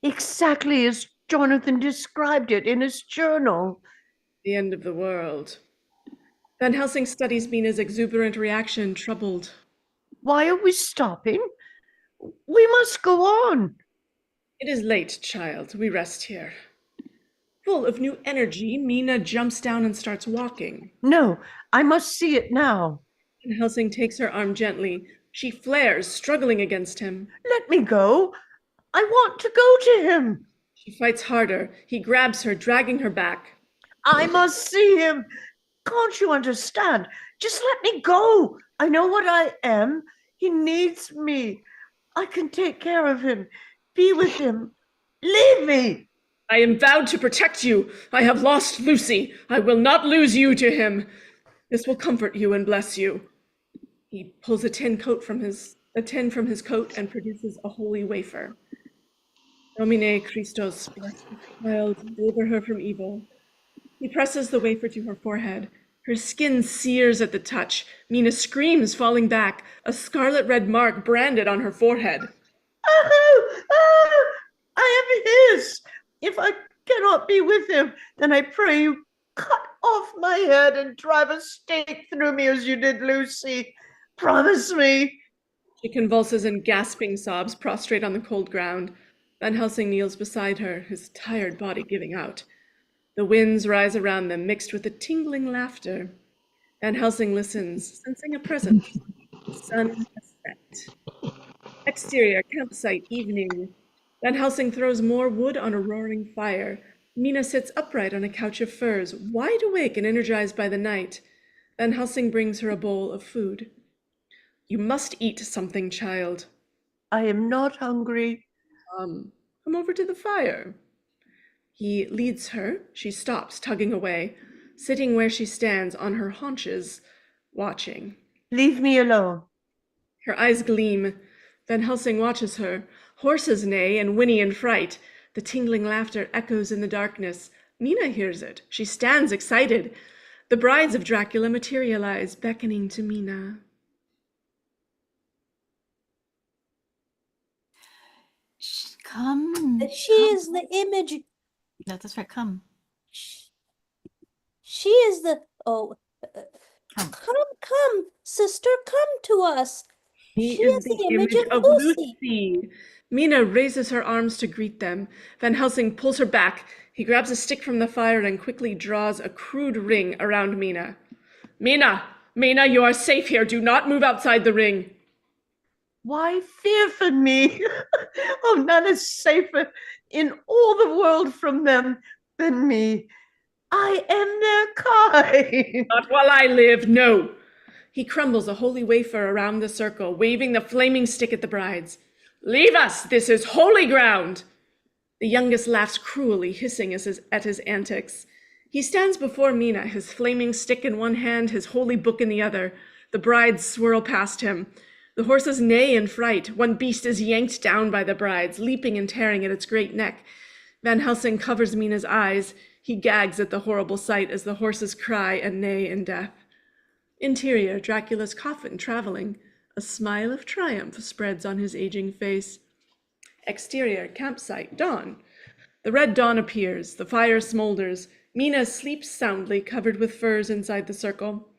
Exactly as Jonathan described it in his journal. The end of the world. Van Helsing studies Mina's exuberant reaction, troubled. Why are we stopping? We must go on. It is late, child. We rest here. Full of new energy, Mina jumps down and starts walking. No, I must see it now. Van Helsing takes her arm gently. She flares, struggling against him. Let me go. I want to go to him. She fights harder. He grabs her, dragging her back. I must see him. Can't you understand? Just let me go. I know what I am. He needs me. I can take care of him. Be with him. Leave me. I am vowed to protect you. I have lost Lucy. I will not lose you to him. This will comfort you and bless you. He pulls a tin from his coat and produces a holy wafer. Domine Christos, bless the child, deliver her from evil. He presses the wafer to her forehead. Her skin sears at the touch. Mina screams, falling back, a scarlet red mark branded on her forehead. I am his. If I cannot be with him, then I pray you cut off my head and drive a stake through me as you did Lucy. Promise me. She convulses in gasping sobs, prostrate on the cold ground. Van Helsing kneels beside her, his tired body giving out. The winds rise around them, mixed with a tingling laughter. Van Helsing listens, sensing a presence. The sun has set. Exterior, campsite, evening. Van Helsing throws more wood on a roaring fire. Mina sits upright on a couch of furs, wide awake and energized by the night. Van Helsing brings her a bowl of food. You must eat something, child. I am not hungry. Come over to the fire. He leads her. She stops, tugging away, sitting where she stands on her haunches, watching. Leave me alone. Her eyes gleam. Van Helsing watches her. Horses neigh and whinny in fright. The tingling laughter echoes in the darkness. Mina hears it. She stands excited. The brides of Dracula materialize, beckoning to Mina. Come. She is the image. That's right. Come. She is the. Oh, come, sister, come to us. She She is is the image of Lucy. Lucy. Mina raises her arms to greet them. Van Helsing pulls her back. He grabs a stick from the fire and quickly draws a crude ring around Mina. Mina, you are safe here. Do not move outside the ring. Why fear for me? Oh, none is safer in all the world from them than me. I am their kind. Not while I live, no. He crumbles a holy wafer around the circle, waving the flaming stick at the brides. Leave us! This is holy ground! The youngest laughs cruelly, hissing at his antics. He stands before Mina, his flaming stick in one hand, his holy book in the other. The brides swirl past him. The horses neigh in fright. One beast is yanked down by the brides, leaping and tearing at its great neck. Van Helsing covers Mina's eyes. He gags at the horrible sight as the horses cry and neigh in death. Interior, Dracula's coffin traveling. A smile of triumph spreads on his aging face. Exterior, campsite, dawn. The red dawn appears. The fire smolders. Mina sleeps soundly, covered with furs inside the circle.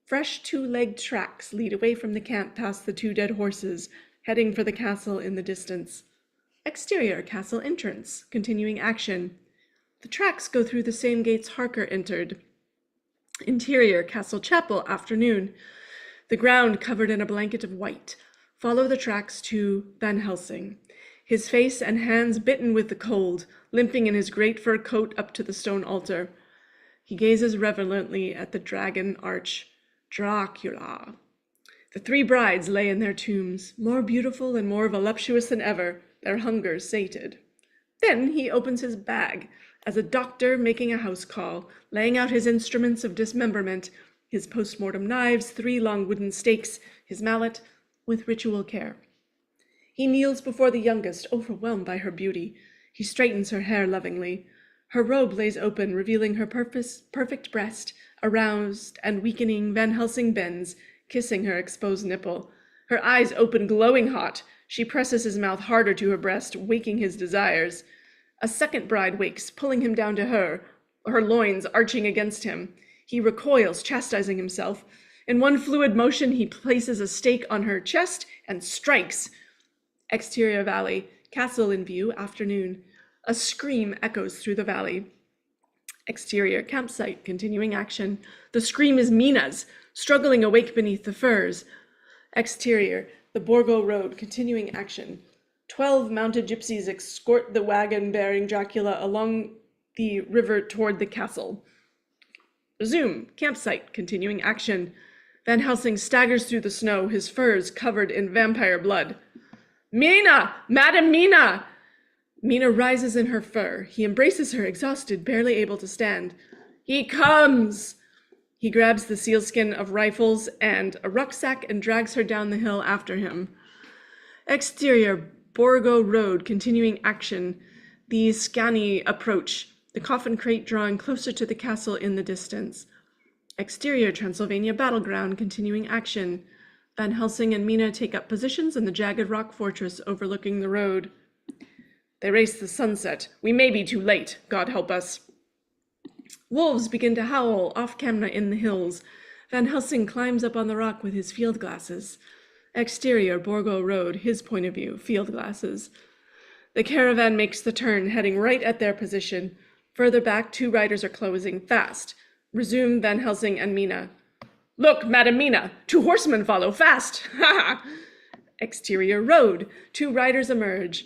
Fresh two-legged tracks lead away from the camp past the two dead horses, heading for the castle in the distance. Exterior, castle entrance, continuing action. The tracks go through the same gates Harker entered. Interior, castle chapel, afternoon. The ground covered in a blanket of white. Follow the tracks to Van Helsing. His face and hands bitten with the cold, limping in his great fur coat up to the stone altar. He gazes reverently at the dragon arch. Dracula. The three brides lay in their tombs, more beautiful and more voluptuous than ever, their hunger sated. Then he opens his bag, as a doctor making a house call, laying out his instruments of dismemberment, his post-mortem knives, 3 long wooden stakes, his mallet, with ritual care. He kneels before the youngest, overwhelmed by her beauty. He straightens her hair lovingly. Her robe lays open, revealing her perfect breast. Aroused and weakening, Van Helsing bends, kissing her exposed nipple. Her eyes open, glowing hot. She presses his mouth harder to her breast, waking his desires. A second bride wakes, pulling him down to her loins arching against him. He recoils, chastising himself. In one fluid motion, he places a stake on her chest and strikes. Exterior valley, castle in view, afternoon. A scream echoes through the valley. Exterior campsite, continuing action. The scream is Mina's, struggling awake beneath the furs. Exterior, the Borgo Road, continuing action. 12 mounted gypsies escort the wagon bearing Dracula along the river toward the castle. Resume, campsite, continuing action. Van Helsing staggers through the snow, his furs covered in vampire blood. Mina! Madam Mina! Mina rises in her fur. He embraces her, exhausted, barely able to stand. He comes! He grabs the sealskin of rifles and a rucksack and drags her down the hill after him. Exterior, Borgo Road, continuing action. The Scani approach, the coffin crate drawing closer to the castle in the distance. Exterior, Transylvania battleground, continuing action. Van Helsing and Mina take up positions in the jagged rock fortress overlooking the road. They race the sunset. We may be too late, God help us. Wolves begin to howl off-camera in the hills. Van Helsing climbs up on the rock with his field glasses. Exterior, Borgo Road, his point of view, field glasses. The caravan makes the turn, heading right at their position. Further back, 2 riders are closing fast. Resume Van Helsing and Mina. Look, Madam Mina, 2 horsemen follow fast. Ha ha! Exterior road, 2 riders emerge.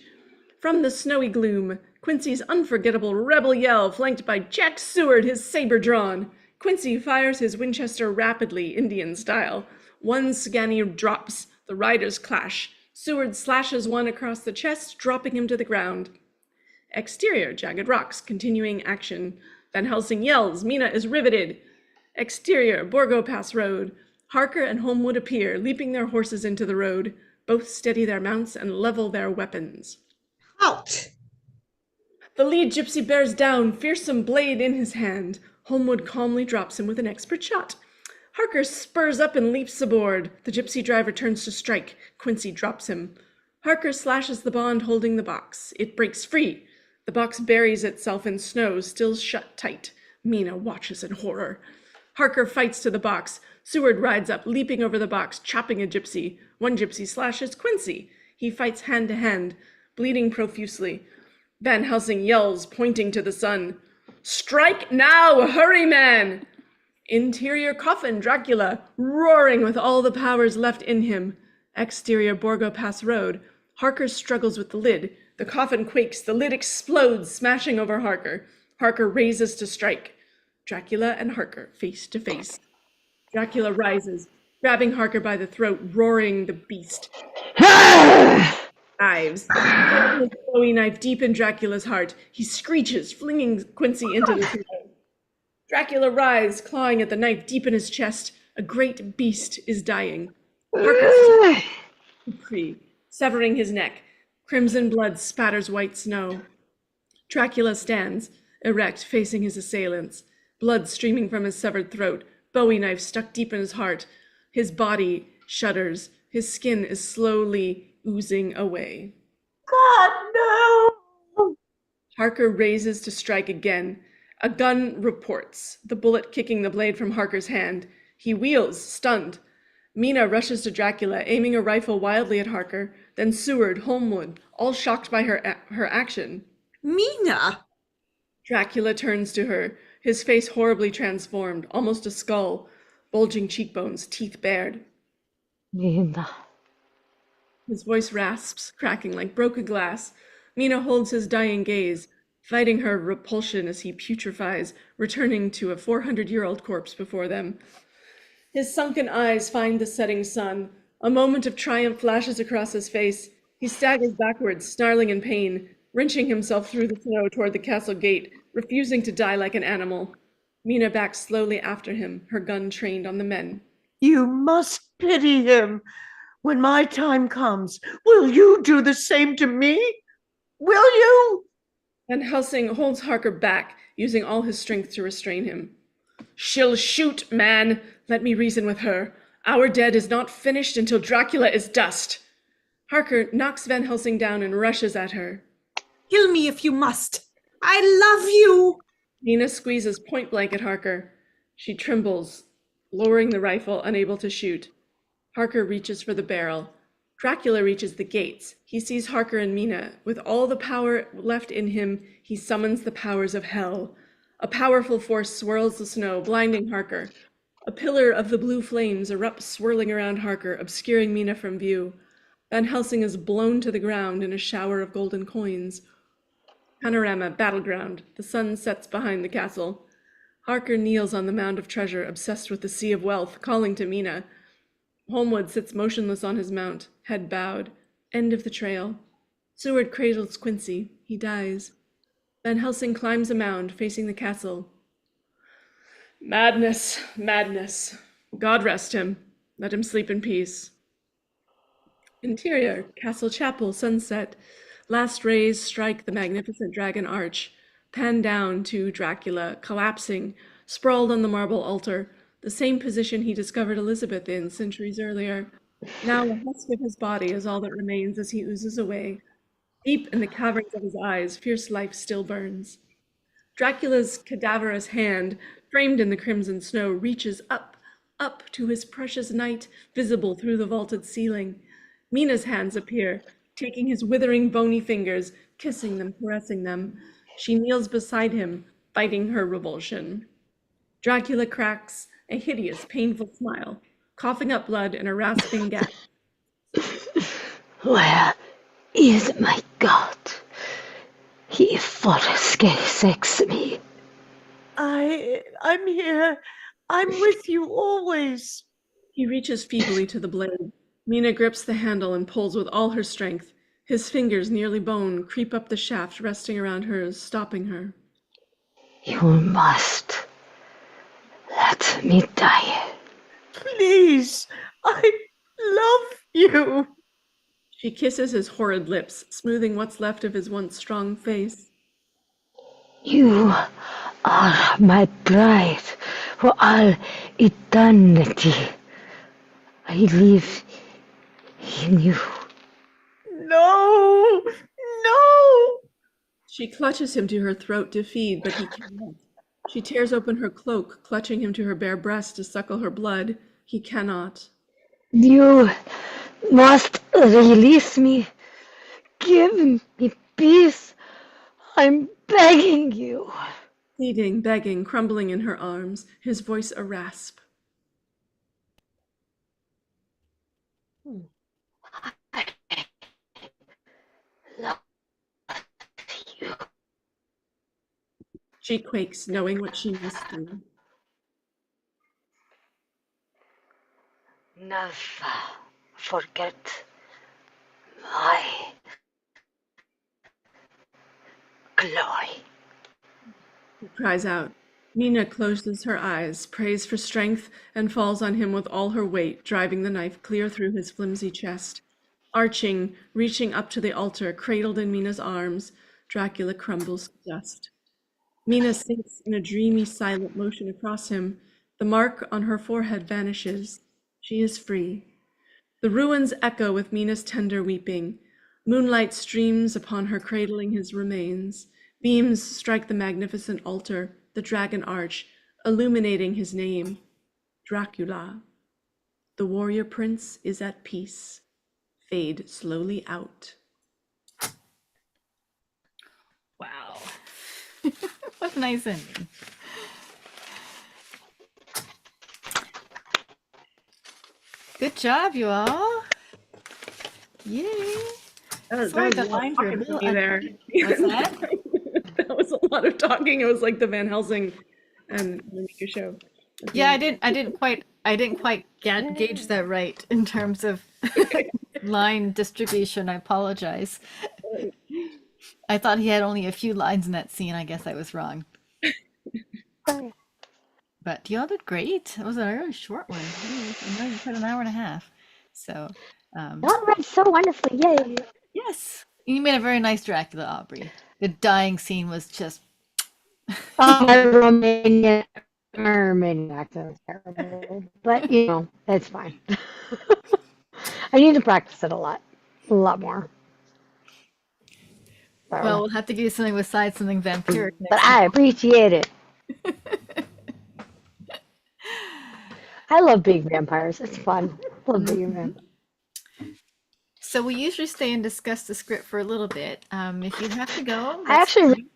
From the snowy gloom, Quincy's unforgettable rebel yell, flanked by Jack Seward, his saber drawn. Quincy fires his Winchester rapidly, Indian style. One Scani drops. The riders clash. Seward slashes one across the chest, dropping him to the ground. Exterior, jagged rocks, continuing action. Van Helsing yells. Mina is riveted. Exterior, Borgo Pass Road. Harker and Holmwood appear, leaping their horses into the road. Both steady their mounts and level their weapons. Halt! The lead gypsy bears down, fearsome blade in his hand. Holmwood calmly drops him with an expert shot. Harker spurs up and leaps aboard. The gypsy driver turns to strike. Quincy drops him. Harker slashes the bond holding the box. It breaks free. The box buries itself in snow, still shut tight. Mina watches in horror. Harker fights to the box. Seward rides up, leaping over the box, chopping a gypsy. One gypsy slashes Quincy. He fights hand to hand, bleeding profusely. Van Helsing yells, pointing to the sun. Strike now! Hurry, man! Interior coffin, Dracula, roaring with all the powers left in him. Exterior Borgo Pass Road. Harker struggles with the lid. The coffin quakes. The lid explodes, smashing over Harker. Harker raises to strike. Dracula and Harker face to face. Dracula rises, grabbing Harker by the throat, roaring the beast. Dives, driving his Bowie knife deep in Dracula's heart. He screeches, flinging Quincy into the snow. Dracula writhes, clawing at the knife deep in his chest. A great beast is dying. Harker free, severing his neck. Crimson blood spatters white snow. Dracula stands, erect, facing his assailants. Blood streaming from his severed throat. Bowie knife stuck deep in his heart. His body shudders. His skin is slowly oozing away. God, no! Harker raises to strike again. A gun reports, the bullet kicking the blade from Harker's hand. He wheels, stunned. Mina rushes to Dracula, aiming a rifle wildly at Harker. Then Seward, Holmwood, all shocked by her action. Mina! Dracula turns to her, his face horribly transformed, almost a skull, bulging cheekbones, teeth bared. Mina. His voice rasps, cracking like broken glass. Mina holds his dying gaze, fighting her repulsion as he putrefies, returning to a 400-year-old corpse before them. His sunken eyes find the setting sun. A moment of triumph flashes across his face. He staggers backwards, snarling in pain, wrenching himself through the snow toward the castle gate, refusing to die like an animal. Mina backs slowly after him, her gun trained on the men. You must pity him. When my time comes, will you do the same to me? Will you? Van Helsing holds Harker back, using all his strength to restrain him. She'll shoot, man. Let me reason with her. Our dead is not finished until Dracula is dust. Harker knocks Van Helsing down and rushes at her. Kill me if you must. I love you. Mina squeezes point blank at Harker. She trembles, lowering the rifle, unable to shoot. Harker reaches for the barrel. Dracula reaches the gates. He sees Harker and Mina. With all the power left in him, he summons the powers of hell. A powerful force swirls the snow, blinding Harker. A pillar of the blue flames erupts, swirling around Harker, obscuring Mina from view. Van Helsing is blown to the ground in a shower of golden coins. Panorama, battleground. The sun sets behind the castle. Harker kneels on the mound of treasure, obsessed with the sea of wealth, calling to Mina. Holmwood sits motionless on his mount, head bowed. End of the trail. Seward cradles Quincy. He dies. Van Helsing climbs a mound, facing the castle. Madness, madness. God rest him. Let him sleep in peace. Interior, castle chapel, sunset. Last rays strike the magnificent dragon arch. Pan down to Dracula, collapsing, sprawled on the marble altar, the same position he discovered Elizabeth in centuries earlier. Now a husk of his body is all that remains as he oozes away. Deep in the caverns of his eyes, fierce life still burns. Dracula's cadaverous hand, framed in the crimson snow, reaches up to his precious knight, visible through the vaulted ceiling. Mina's hands appear, taking his withering bony fingers, kissing them, caressing them. She kneels beside him, fighting her revulsion. Dracula cracks a hideous, painful smile, coughing up blood in a rasping gasp. Where is my God? He forsakes me. I'm here. I'm with you always. He reaches feebly to the blade. Mina grips the handle and pulls with all her strength. His fingers, nearly bone, creep up the shaft, resting around hers, stopping her. You must let me die. Please, I love you. She kisses his horrid lips, smoothing what's left of his once strong face. You are my bride for all eternity. I live in you. No, no. She clutches him to her throat to feed, but he cannot. She tears open her cloak, clutching him to her bare breast to suckle her blood. He cannot. You must release me. Give me peace. I'm begging you. Pleading, begging, crumbling in her arms, his voice a rasp. I love you. She quakes, knowing what she must do. Never forget my glory. He cries out. Mina closes her eyes, prays for strength, and falls on him with all her weight, driving the knife clear through his flimsy chest. Arching, reaching up to the altar, cradled in Mina's arms, Dracula crumbles to dust. Mina sinks in a dreamy, silent motion across him. The mark on her forehead vanishes. She is free. The ruins echo with Mina's tender weeping. Moonlight streams upon her, cradling his remains. Beams strike the magnificent altar, the dragon arch, illuminating his name, Dracula. The warrior prince is at peace. Fade slowly out. Wow. What a nice ending. Good job, you all. Yay. Sorry, the lines were a little there. What's that? That was a lot of talking. It was like the Van Helsing and Monica show. Yeah, I didn't quite gauge that right in terms of line distribution. I apologize. I thought he had only a few lines in that scene. I guess I was wrong. But y'all did great. It was a really short one. I know you put an hour and a half. So, Y'all read so wonderfully. Yay. yes, you made a very nice Dracula, Aubrey. The dying scene was just. Oh, my Romanian accent was terrible. But, you know, it's fine. I need to practice it a lot more. So, Well, we'll have to do something besides something vampiric next but time. I appreciate it. I love being vampires. It's fun. I love being vampires. So we usually stay and discuss the script for a little bit. If you have to go, I that's actually,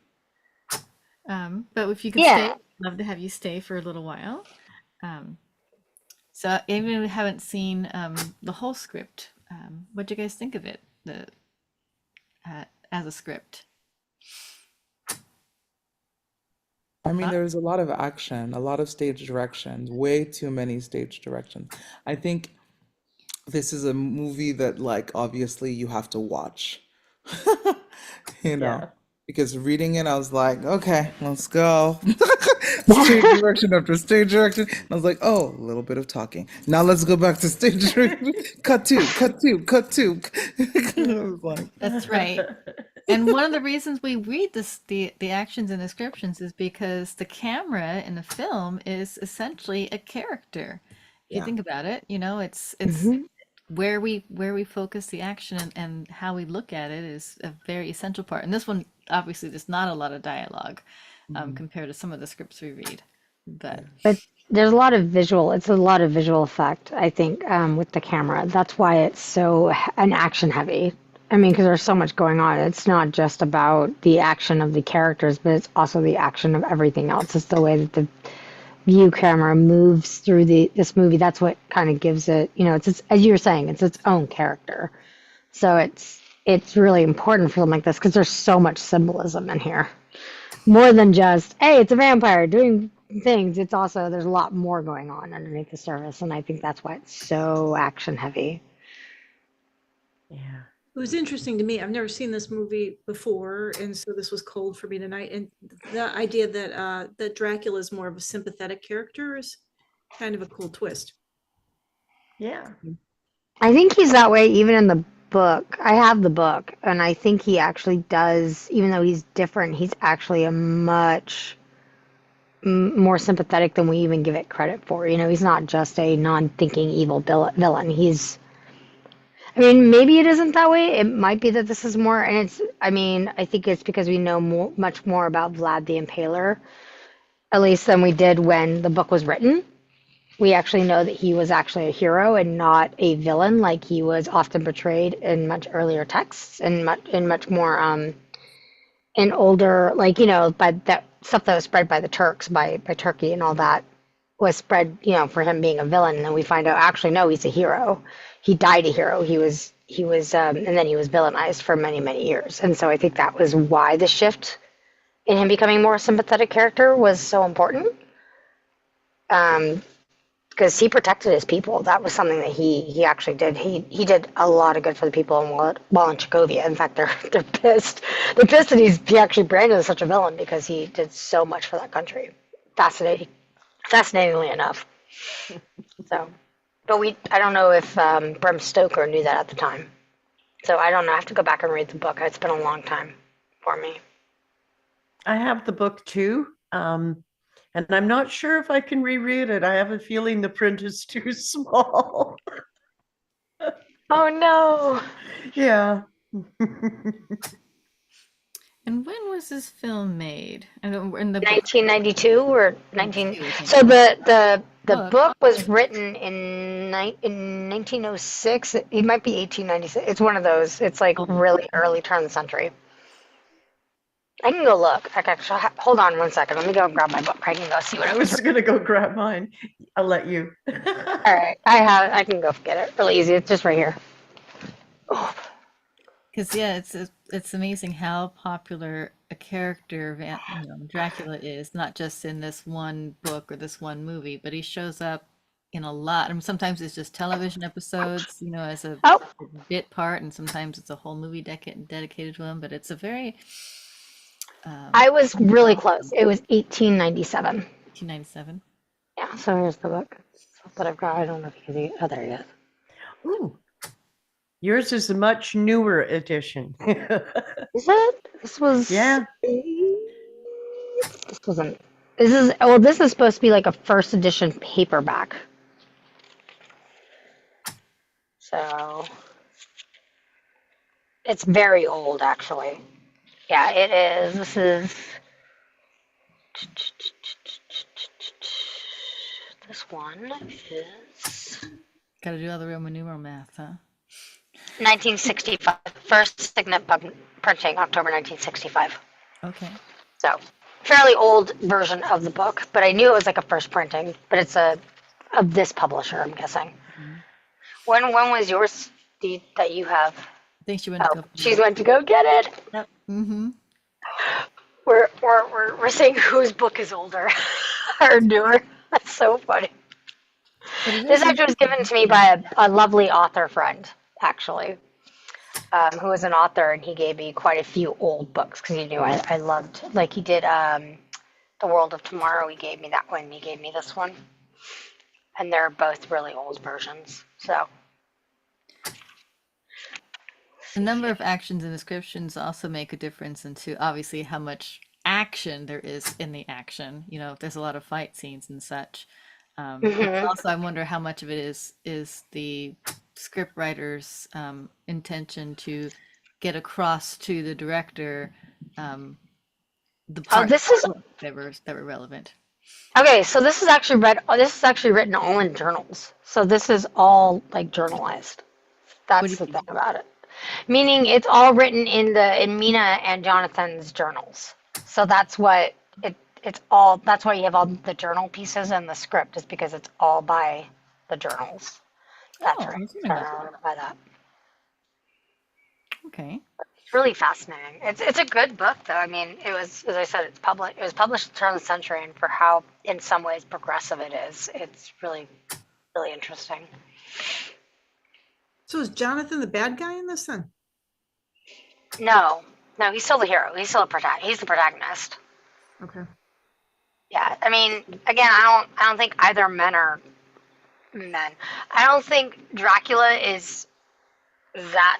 fine. But if you can yeah. stay, I'd love to have you stay for a little while. So even if we haven't seen the whole script, what do you guys think of it? As a script. I mean, there's a lot of action, a lot of stage directions, way too many stage directions. I think this is a movie that, like, obviously you have to watch, you know, Yeah. because reading it, I was like, okay, let's go. Stage direction after stage direction. And I was like, oh, a little bit of talking. Now let's go back to stage direction. Cut two, cut two, cut two. I was like, That's right. And one of the reasons we read the actions and descriptions is because the camera in the film is essentially a character. If you yeah. think about it, you know, it's where we focus the action and how we look at it is a very essential part. And this one, obviously, there's not a lot of dialogue compared to some of the scripts we read. But There's a lot of visual. It's a lot of visual effect, I think, with the camera. That's why it's so an action heavy. I mean, because there's so much going on. It's not just about the action of the characters, but it's also the action of everything else. It's the way that the view camera moves through this movie. That's what kind of gives it, you know, it's as you were saying, it's its own character. So it's really important for them like this because there's so much symbolism in here. More than just, hey, it's a vampire doing things. It's also, there's a lot more going on underneath the surface. And I think that's why it's so action heavy. Yeah. It was interesting to me. I've never seen this movie before, and so this was cold for me tonight. And the idea that Dracula is more of a sympathetic character is kind of a cool twist. Yeah. I think he's that way even in the book. I have the book, and I think he actually does, even though he's different, he's actually a much more sympathetic than we even give it credit for. You know, he's not just a non-thinking evil villain. I mean, maybe it isn't that way. It might be that this is more, and I think it's because we know much more about Vlad the Impaler, at least than we did when the book was written. We actually know that he was actually a hero and not a villain, like he was often portrayed in much earlier texts and much more in older, like, you know, by that stuff that was spread by the Turks, by Turkey and all that was spread, you know, for him being a villain. And then we find out actually no, he's a hero. He died a hero. He was and then he was villainized for many, many years. And so I think that was why the shift in him becoming a more sympathetic character was so important. Because he protected his people. That was something that he actually did. He did a lot of good for the people while in Chekhovia. In fact, they're pissed. They're pissed that he actually branded as such a villain because he did so much for that country. Fascinatingly enough. So, but I don't know if Bram Stoker knew that at the time. So I don't know. I have to go back and read the book. It's been a long time for me. I have the book too. And I'm not sure if I can reread it. I have a feeling the print is too small. Oh no! Yeah. And when was this film made? I don't, in the book. 1992 or 19. 92, I think. So the Book. book was written in 1906. It might be 1896. It's one of those. It's like really early turn of the century. I can go look. Hold on one second. Let me go and grab my book. I can go see what I it was. was going to go grab mine. I'll let you. All right, I can go get it. Really easy. It's just right here. Oh. Because yeah, it's amazing how popular a character Dracula is, not just in this one book or this one movie, but he shows up in a lot. I mean, sometimes it's just television episodes, as a bit part, and sometimes it's a whole movie dedicated to him. But it's a very I was really close. It was 1897. 1897. Yeah. So here's the book that I've got. I don't know if you can see it. Oh, there it is. Ooh. Yours is a much newer edition. Is it? This was. Yeah. This wasn't. This is supposed to be like a first edition paperback. So it's very old, actually. Yeah, it is. This is. This one is. Got to do all the Roman numeral math, huh? 1965. First signet printing, October 1965. Okay. So, fairly old version of the book, but I knew it was like a first printing. But it's of this publisher, I'm guessing. Mm-hmm. When was yours that you have? I think she went to go. She went to go get it. Yep. Mm-hmm. We're saying whose book is older or newer. That's so funny. This actually was given to me by a lovely author friend, actually, who was an author, and he gave me quite a few old books because he knew I loved, like he did The World of Tomorrow. He gave me that one. He gave me this one, and they're both really old versions. So. The number of actions and descriptions also make a difference into obviously how much action there is in the action. There's a lot of fight scenes and such. Also, I wonder how much of it is the script writer's intention to get across to the director the parts that were relevant. Okay, so this is actually written all in journals. So this is all like journalized. That's the thing about it. Meaning it's all written in Mina and Jonathan's journals. So that's what that's why you have all the journal pieces and the script, is because it's all by the journals. That's right. By that. Okay. It's really fascinating. It's a good book though. I mean, it was, as I said, it was published at the turn of the century, and for how in some ways progressive it is, it's really, really interesting. So is Jonathan the bad guy in this then? No, he's still the hero. He's still he's the protagonist. Okay. Yeah, I mean, again, I don't think either men are men. I don't think Dracula is. I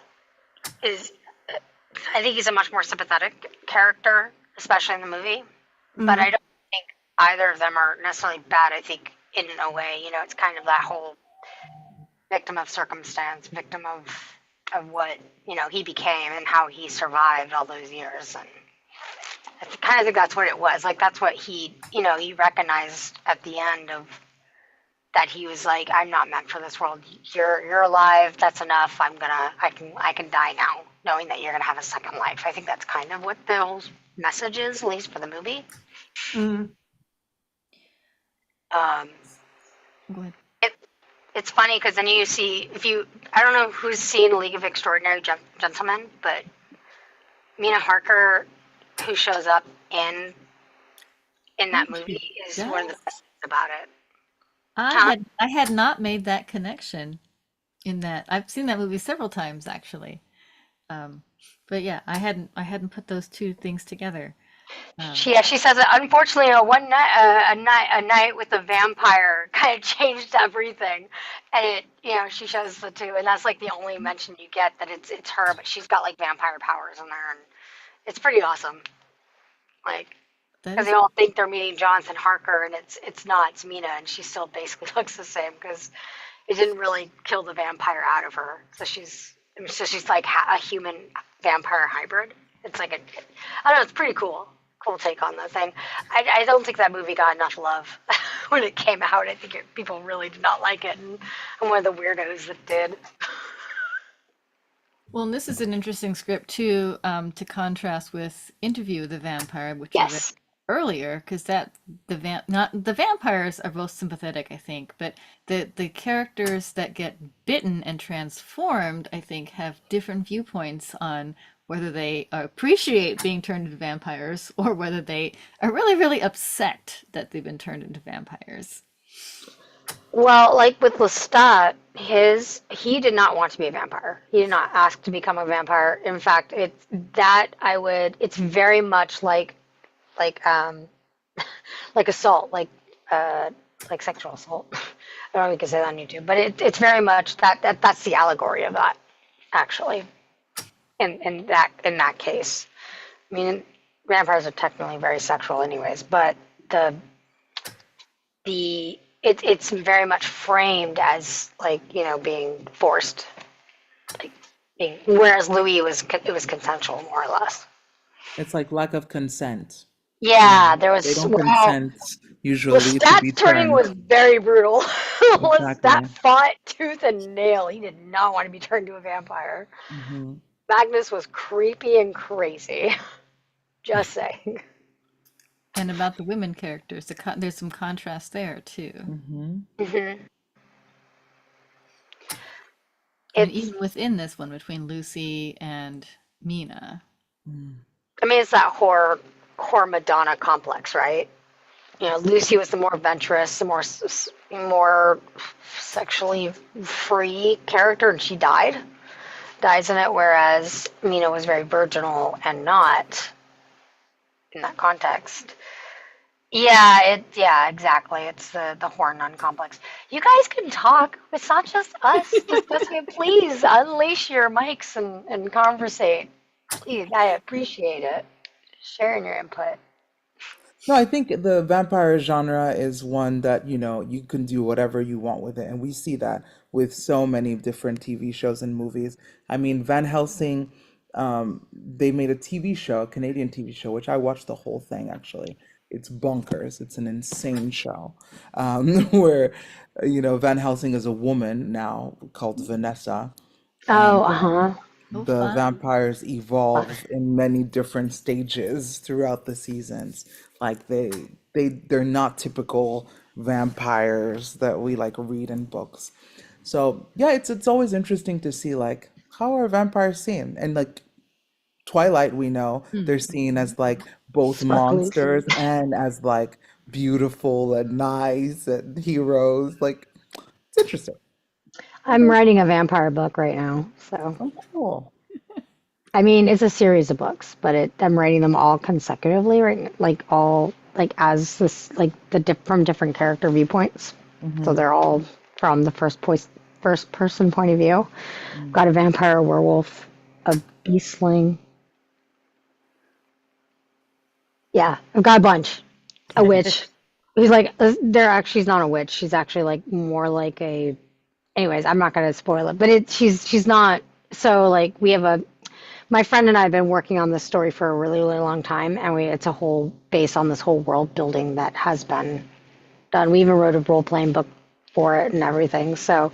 think he's a much more sympathetic character, especially in the movie. Mm-hmm. But I don't think either of them are necessarily bad. I think in a way, it's kind of that whole victim of circumstance, victim of what he became and how he survived all those years. And I kind of think that's what it was. Like, that's what he recognized at the end of that. He was like, I'm not meant for this world. You're alive. That's enough. I can die now, knowing that you're gonna have a second life. I think that's kind of what the whole message is, at least for the movie. Mm-hmm. Go ahead. It's funny because then you see, I don't know who's seen League of Extraordinary Gentlemen, but Mina Harker, who shows up in that movie is one of the best things about it. I had not made that connection in that. I've seen that movie several times actually. But yeah, I hadn't put those two things together. She says that unfortunately, a night with a vampire kind of changed everything, and she shows the two, and that's like the only mention you get that it's her, but she's got like vampire powers in there, and it's pretty awesome. Like, because they all think they're meeting Jonathan Harker, and it's not. It's Mina, and she still basically looks the same because it didn't really kill the vampire out of her. So she's like a human vampire hybrid. It's like I don't know. It's pretty cool. Cool take on the thing. I don't think that movie got enough love when it came out. I think people really did not like it, and I'm one of the weirdos that did. Well, and this is an interesting script too, to contrast with Interview with the Vampire, which I read Yes. earlier, because the vampires are both sympathetic, I think, but the characters that get bitten and transformed, I think, have different viewpoints on whether they appreciate being turned into vampires or whether they are really, really upset that they've been turned into vampires. Well, like with Lestat, he did not want to be a vampire. He did not ask to become a vampire. In fact, it's very much like like assault, like sexual assault. I don't know if we can say that on YouTube, but it's very much that's the allegory of that, actually. In that case, I mean, vampires are technically very sexual, anyways, but it's very much framed as like being forced, whereas Louis it was consensual more or less. It's like lack of consent. Yeah, there was They don't consent usually to Lestat's be turning turned. was very brutal. Lestat Exactly. fought tooth and nail. He did not want to be turned to a vampire. Mhm. Magnus was creepy and crazy. Just saying. And about the women characters, there's some contrast there too. Mhm. Mm-hmm. And even within this one, between Lucy and Mina. I mean, it's that horror Madonna complex, right? Lucy was the more adventurous, the more sexually free character, and she dies in it, whereas Mina was very virginal and not in that context. Yeah, exactly. It's the horror nun complex. You guys can talk. It's not just us discussing it. Please unleash your mics and conversate. Please, I appreciate it. Sharing your input. No, I think the vampire genre is one that, you can do whatever you want with it. And we see that with so many different TV shows and movies. I mean, Van Helsing, they made a TV show, a Canadian TV show, which I watched the whole thing actually. It's bonkers. It's an insane show, where, Van Helsing is a woman now called Vanessa. Oh, And uh-huh. the fun. vampires evolve in many different stages throughout the seasons. Like they're not typical vampires that we like read in books. So yeah, it's always interesting to see like how are vampires seen? And like Twilight, we know they're seen as like both Sparkling. monsters and as like beautiful and nice and heroes. Like it's interesting. I'm writing a vampire book right now, so Oh, cool. I mean it's a series of books, but I'm writing them all consecutively, right? Like all like as this like from different character viewpoints. So they're all from the first person point of view. Got a vampire, a werewolf, a beastling. Yeah, I've got a bunch. A witch. He's like, she's not a witch. She's actually like more like a. Anyways, I'm not gonna spoil it, but she's not. So like my friend and I have been working on this story for a really, really long time, and it's a whole based on this whole world building that has been done. We even wrote a role playing book for it and everything. So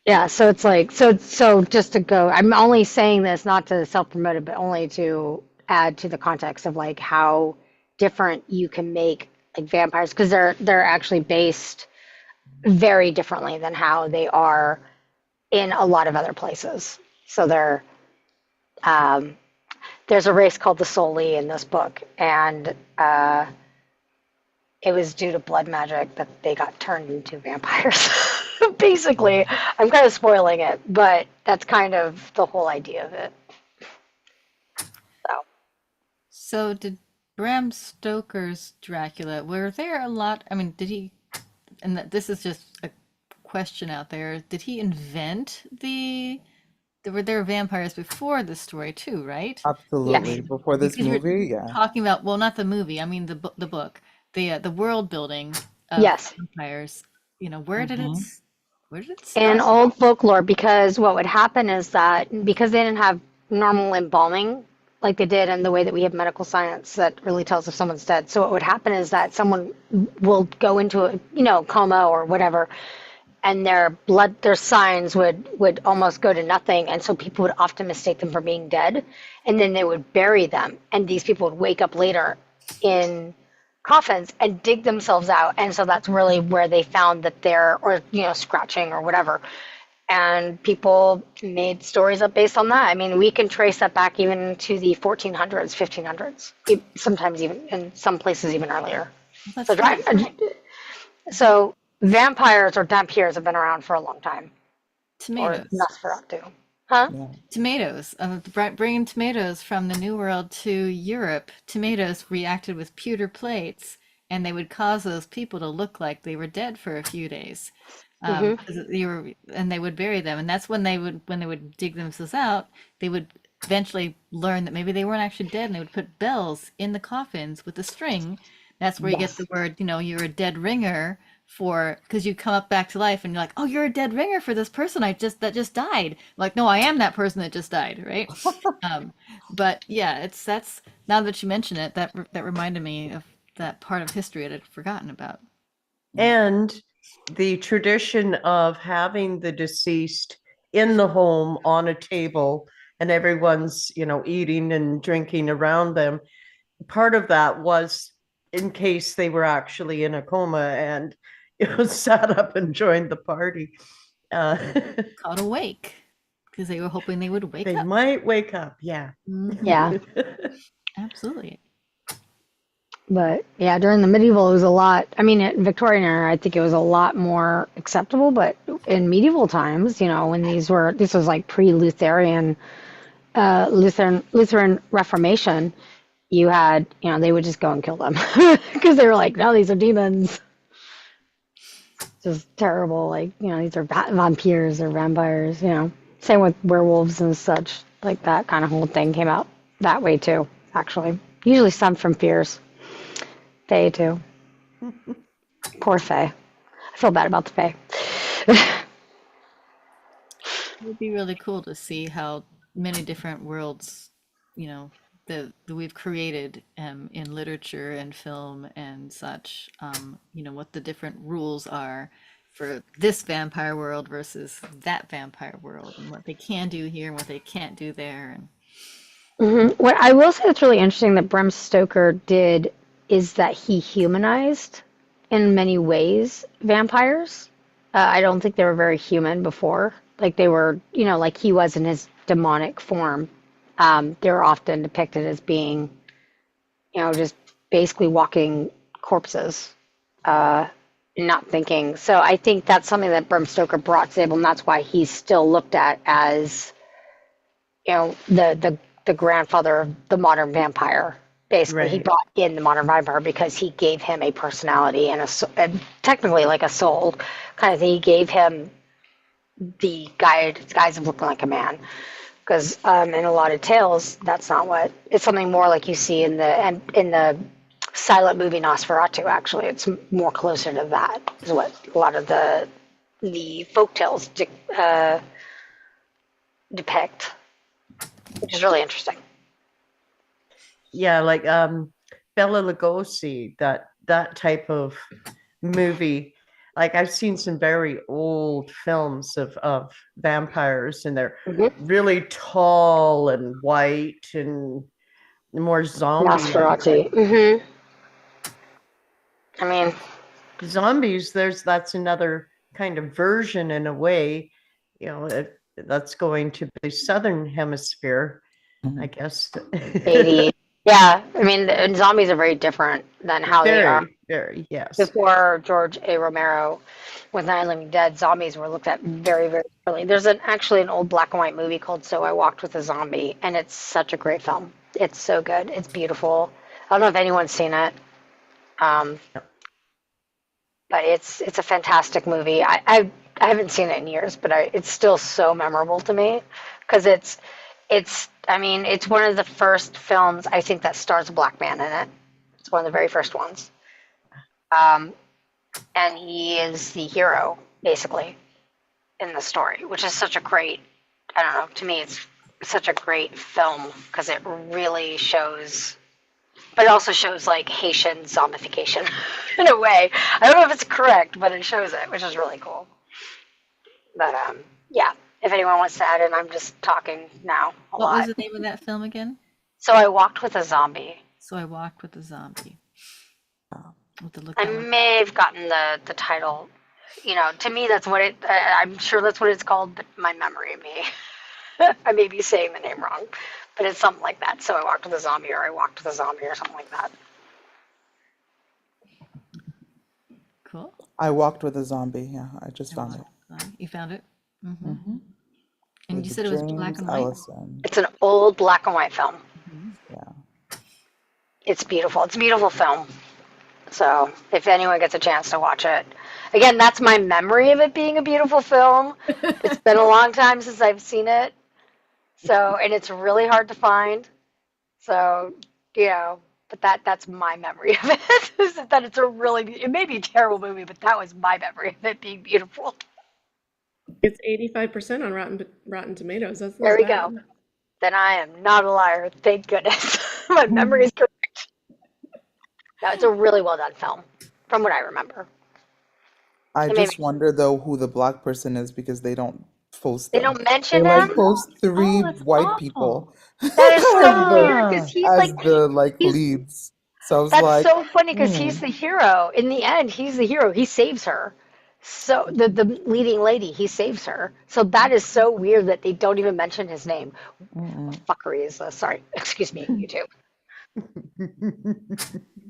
yeah, so it's like so just to go. I'm only saying this not to self promote it, but only to add to the context of like how different you can make like vampires because they're actually based very differently than how they are in a lot of other places. So there's a race called the Soli in this book, and it was due to blood magic that they got turned into vampires. Basically, I'm kind of spoiling it, but that's kind of the whole idea of it. So did Bram Stoker's Dracula, were there a lot, I mean, did he, and this is just a question out there, did he invent were there vampires before this story too, right? Absolutely. Before this Because we're movie, yeah. talking about, well, not the movie, I mean the book, the world building of Yes. vampires, you know, where did Mhm. it In start? old folklore, because what would happen is that because they didn't have normal embalming like they did, and the way that we have medical science that really tells if someone's dead. So what would happen is that someone will go into a coma or whatever, and their signs would almost go to nothing, and so people would often mistake them for being dead, and then they would bury them, and these people would wake up later in coffins and dig themselves out, and so that's really where they found that they're, or scratching or whatever, and people made stories up based on that. I mean, we can trace that back even to the 1400s, 1500s, sometimes even in some places even earlier. That's So, right. so vampires or vampires have been around for a long time, or Tomatoes. Nosferatu. Huh? Yeah. Tomatoes, bringing tomatoes from the New World to Europe. Tomatoes reacted with pewter plates, and they would cause those people to look like they were dead for a few days. 'Cause and they would bury them, and that's when they would dig themselves out. They would eventually learn that maybe they weren't actually dead, and they would put bells in the coffins with a string. That's where you get Yes. the word, you're a dead ringer for, because you come up back to life and you're like, oh, you're a dead ringer for this person that just died. Like, no, I am that person that just died, right? But yeah, that's now that you mention it, that reminded me of that part of history that I'd forgotten about. And the tradition of having the deceased in the home on a table and everyone's, eating and drinking around them. Part of that was in case they were actually in a coma and sat up and joined the party. Called awake because they were hoping they would wake They up. might wake up, yeah. Yeah. Absolutely. But yeah, during the medieval, it was a lot. I mean, in Victorian era, I think it was a lot more acceptable. But in medieval times, when this was like pre-Lutheran, Lutheran Reformation, you had, they would just go and kill them because they were like, no, these are demons. Just terrible. Like, these are vampires or vampires, Same with werewolves and such. Like that kind of whole thing came out that way too, actually. Usually some from fears. Fae too. Poor Fae. I feel bad about the Fae. It would be really cool to see how many different worlds, that we've created in literature and film and such. What the different rules are for this vampire world versus that vampire world, and what they can do here and what they can't do there. And What I will say that's really interesting that Bram Stoker did is that he humanized, in many ways, vampires. I don't think they were very human before. Like they were, like he was in his demonic form. They were often depicted as being, just basically walking corpses, not thinking. So I think that's something that Bram Stoker brought to the table, and that's why he's still looked at as, the grandfather of the modern vampire. Basically, he Right. brought in the modern vampire because he gave him a personality and technically like a soul kind of thing. He gave him the guise of looking like a man. Because in a lot of tales, that's not what. It's something more like you see in the silent movie Nosferatu. Actually, it's more closer to that. Is what a lot of the folk tales depict, which is really interesting. Yeah, like Bela Lugosi, that type of movie. Like I've seen some very old films of vampires, and they're really tall and white and more zombie. Nosferatu. I mean, Zombies. That's another kind of version in a way. That's going to the southern hemisphere. I guess. 80. Yeah, I mean, zombies are very different than how they are. Very, very, yes. Before George A. Romero with Night of the Living Dead, zombies were looked at very, very differently. There's actually an old black and white movie called So I Walked with a Zombie, and it's such a great film. It's so good. It's beautiful. I don't know if anyone's seen it, but it's a fantastic movie. I haven't seen it in years, but it's still so memorable to me because I mean, it's one of the first films I think that stars a black man in it. It's one of the very first ones. And he is the hero, basically, in the story, which is such a great, I don't know, to me it's such a great film because it really shows, but it also shows like Haitian zombification in a way. I don't know if it's correct, but it shows it, which is really cool. But yeah, if anyone wants to add in, I'm just talking now a lot. What was the name of that film again? So I Walked with a Zombie. So I Walked with a Zombie. I may have gotten the title. You know, to me, that's what it. I'm sure that's what it's called, but my memory of me, I may be saying the name wrong, but it's something like that. So I walked with a zombie, or I walked with a zombie, or something like that. Cool. I walked with a zombie. Yeah, I just found it. You found it? Mm-hmm. Mm-hmm. And you said it was black and white? Ellison. It's an old black and white film. Mm-hmm. Yeah. It's beautiful. It's a beautiful film. So if anyone gets a chance to watch it, again, that's my memory of it being a beautiful film. It's been a long time since I've seen it. So, and it's really hard to find. So, you know, but that's my memory of it. Is that it's it may be a terrible movie, but that was my memory of it being beautiful. It's 85% on Rotten Tomatoes. That's not There we bad. go. Then I am not a liar. Thank goodness. My memory is correct. No, it's a really well done film, from what I remember. I just wonder though who the black person is because they don't post They them. don't mention They like him. post three that's white awful. people That is so weird because he's as like the he's- leads. So I was that's like, so funny because he's the hero. In the end, he's the hero. He saves her. So the leading lady, he saves her. So that is so weird that they don't even mention his name. What fuckery is this? Sorry, excuse me, YouTube.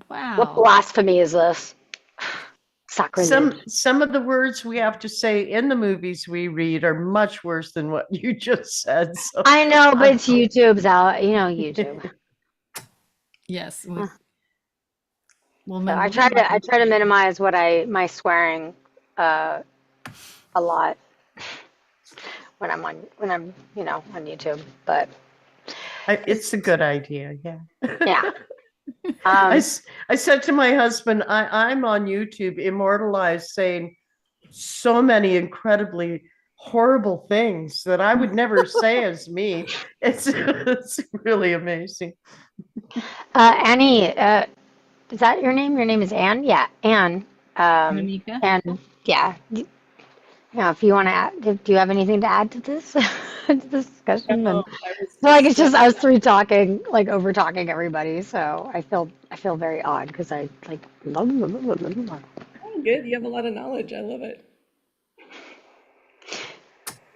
Wow. What blasphemy is this? Sacrilege. Some of the words we have to say in the movies we read are much worse than what you just said. So. I know, but it's YouTube's out. You know, YouTube. Yes. So I try to minimize my swearing a lot when I'm on YouTube, but It's a good idea, yeah. yeah. I said to my husband, I'm on YouTube immortalized saying so many incredibly horrible things that I would never say as me. It's really amazing. Annie, is that your name? Your name is Anne? Yeah, Anne. Monica? And yeah, if you want to add, do you have anything to add to this, to this discussion? No, It's just us three talking, like over talking everybody. So I feel very odd because I like. Oh, good. You have a lot of knowledge. I love it.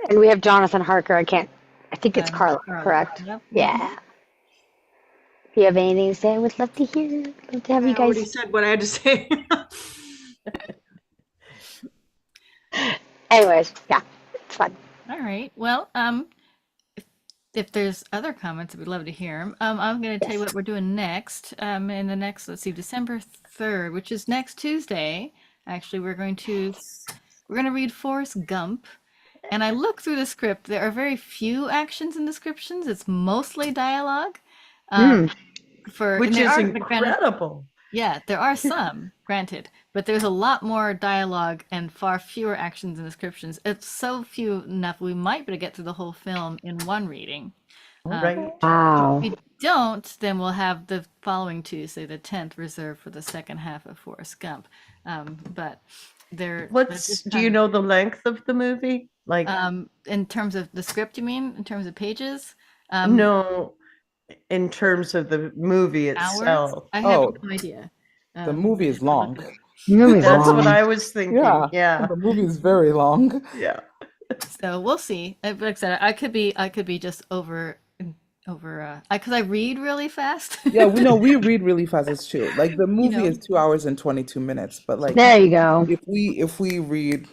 And we have Jonathan Harker. I think it's Carla, Carla, correct? yep. Yeah. If you have anything to say, I would love to hear. Love to have you I already guys. said what I had to say. Anyways, yeah, it's fun. All right. Well, if there's other comments, we'd love to hear them. I'm going to tell you what we're doing next. In the next, let's see, December 3rd, which is next Tuesday. Actually, we're going to read Forrest Gump. And I look through the script. There are very few actions and descriptions. It's mostly dialogue. Which is incredible. Yeah, there are some, granted, but there's a lot more dialogue and far fewer actions and descriptions. It's so few enough we might be able to get through the whole film in one reading. Right. Wow. If we don't, then we'll have the following Tuesday, the 10th, reserved for the second half of Forrest Gump. But there. Do you know the length of the movie? Like, in terms of the script, you mean? In terms of pages? no, in terms of the movie Hours? itself. I have no idea. the movie is long. That's what I was thinking. Yeah, Yeah. the movie is very long. Yeah. So we'll see. Like I said, I could be just over over because I read really fast. Yeah, we know we read really fast. It's true. Like the You movie know. is 2 hours and 22 minutes, but like There you go. if we read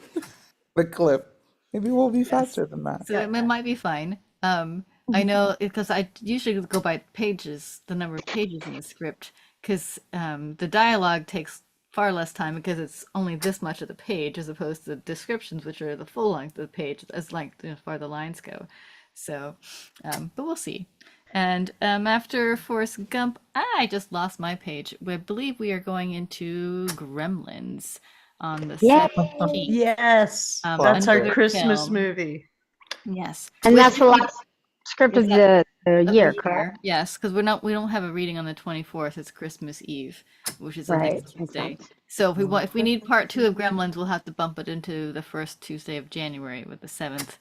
the clip, maybe we'll be faster than that. So it might be fine. I know because I usually go by pages, the number of pages in the script, because the dialogue takes far less time because it's only this much of the page as opposed to the descriptions, which are the full length of the page as length as far the lines go. So, but we'll see. And after Forrest Gump, I just lost my page. I believe we are going into Gremlins on the Yay! 17th. Yes, that's our Another Christmas film. movie. Yes. And Which that's the last script of is that the of the year, year. correct? Yes, because we don't have a reading on the 24th. It's Christmas Eve, which is the Right. next Makes Tuesday. sense. So if we need part 2 of Gremlins, we'll have to bump it into the first Tuesday of January with the 7th.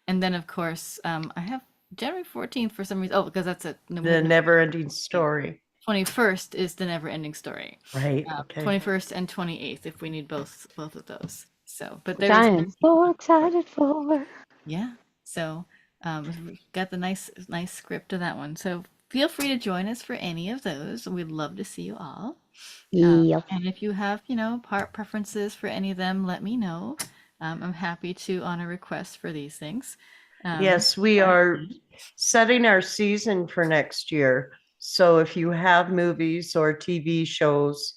And then of course, I have January 14th for some reason. Oh, because that's The never-ending story. 21st is the never ending story. Right. Okay. 21st and 28th if we need both of those. So, but Which I am so excited for. yeah. So, we've got the nice script of that one. So feel free to join us for any of those. We'd love to see you all. Yep. And if you have, part preferences for any of them, let me know. I'm happy to honor requests for these things. Yes, we are setting our season for next year. So if you have movies or TV shows,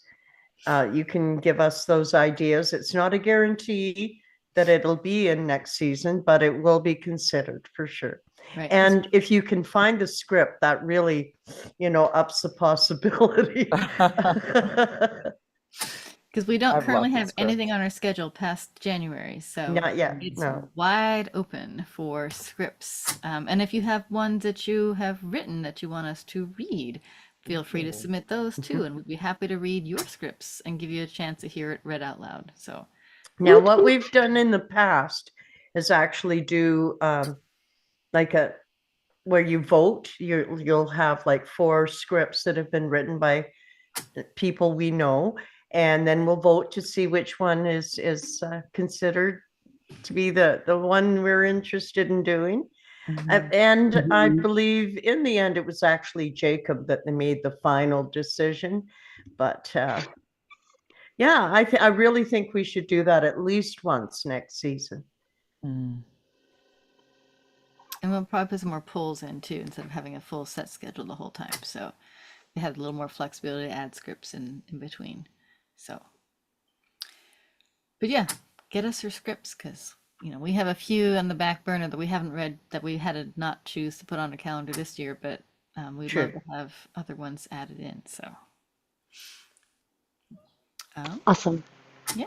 you can give us those ideas. It's not a guarantee that it'll be in next season, but it will be considered for sure. Right. And if you can find the script, that really, ups the possibility. Because we don't I've currently loved the have script. anything on our schedule past January, so Not yet, it's no. wide open for scripts. And if you have ones that you have written that you want us to read, feel free to submit those too, and we'd be happy to read your scripts and give you a chance to hear it read out loud. So Now, what we've done in the past is actually do where you vote. You'll have like 4 scripts that have been written by people we know, and then we'll vote to see which one is considered to be the one we're interested in doing. And I believe in the end it was actually Jacob that they made the final decision. But yeah, I really think we should do that at least once next season. Mm. and we'll probably put some more polls in too, instead of having a full set schedule the whole time. So we have a little more flexibility to add scripts in between. So, but yeah, get us your scripts because we have a few on the back burner that we haven't read that we had to not choose to put on a calendar this year, but we'd Sure. love to have other ones added in. So, Awesome.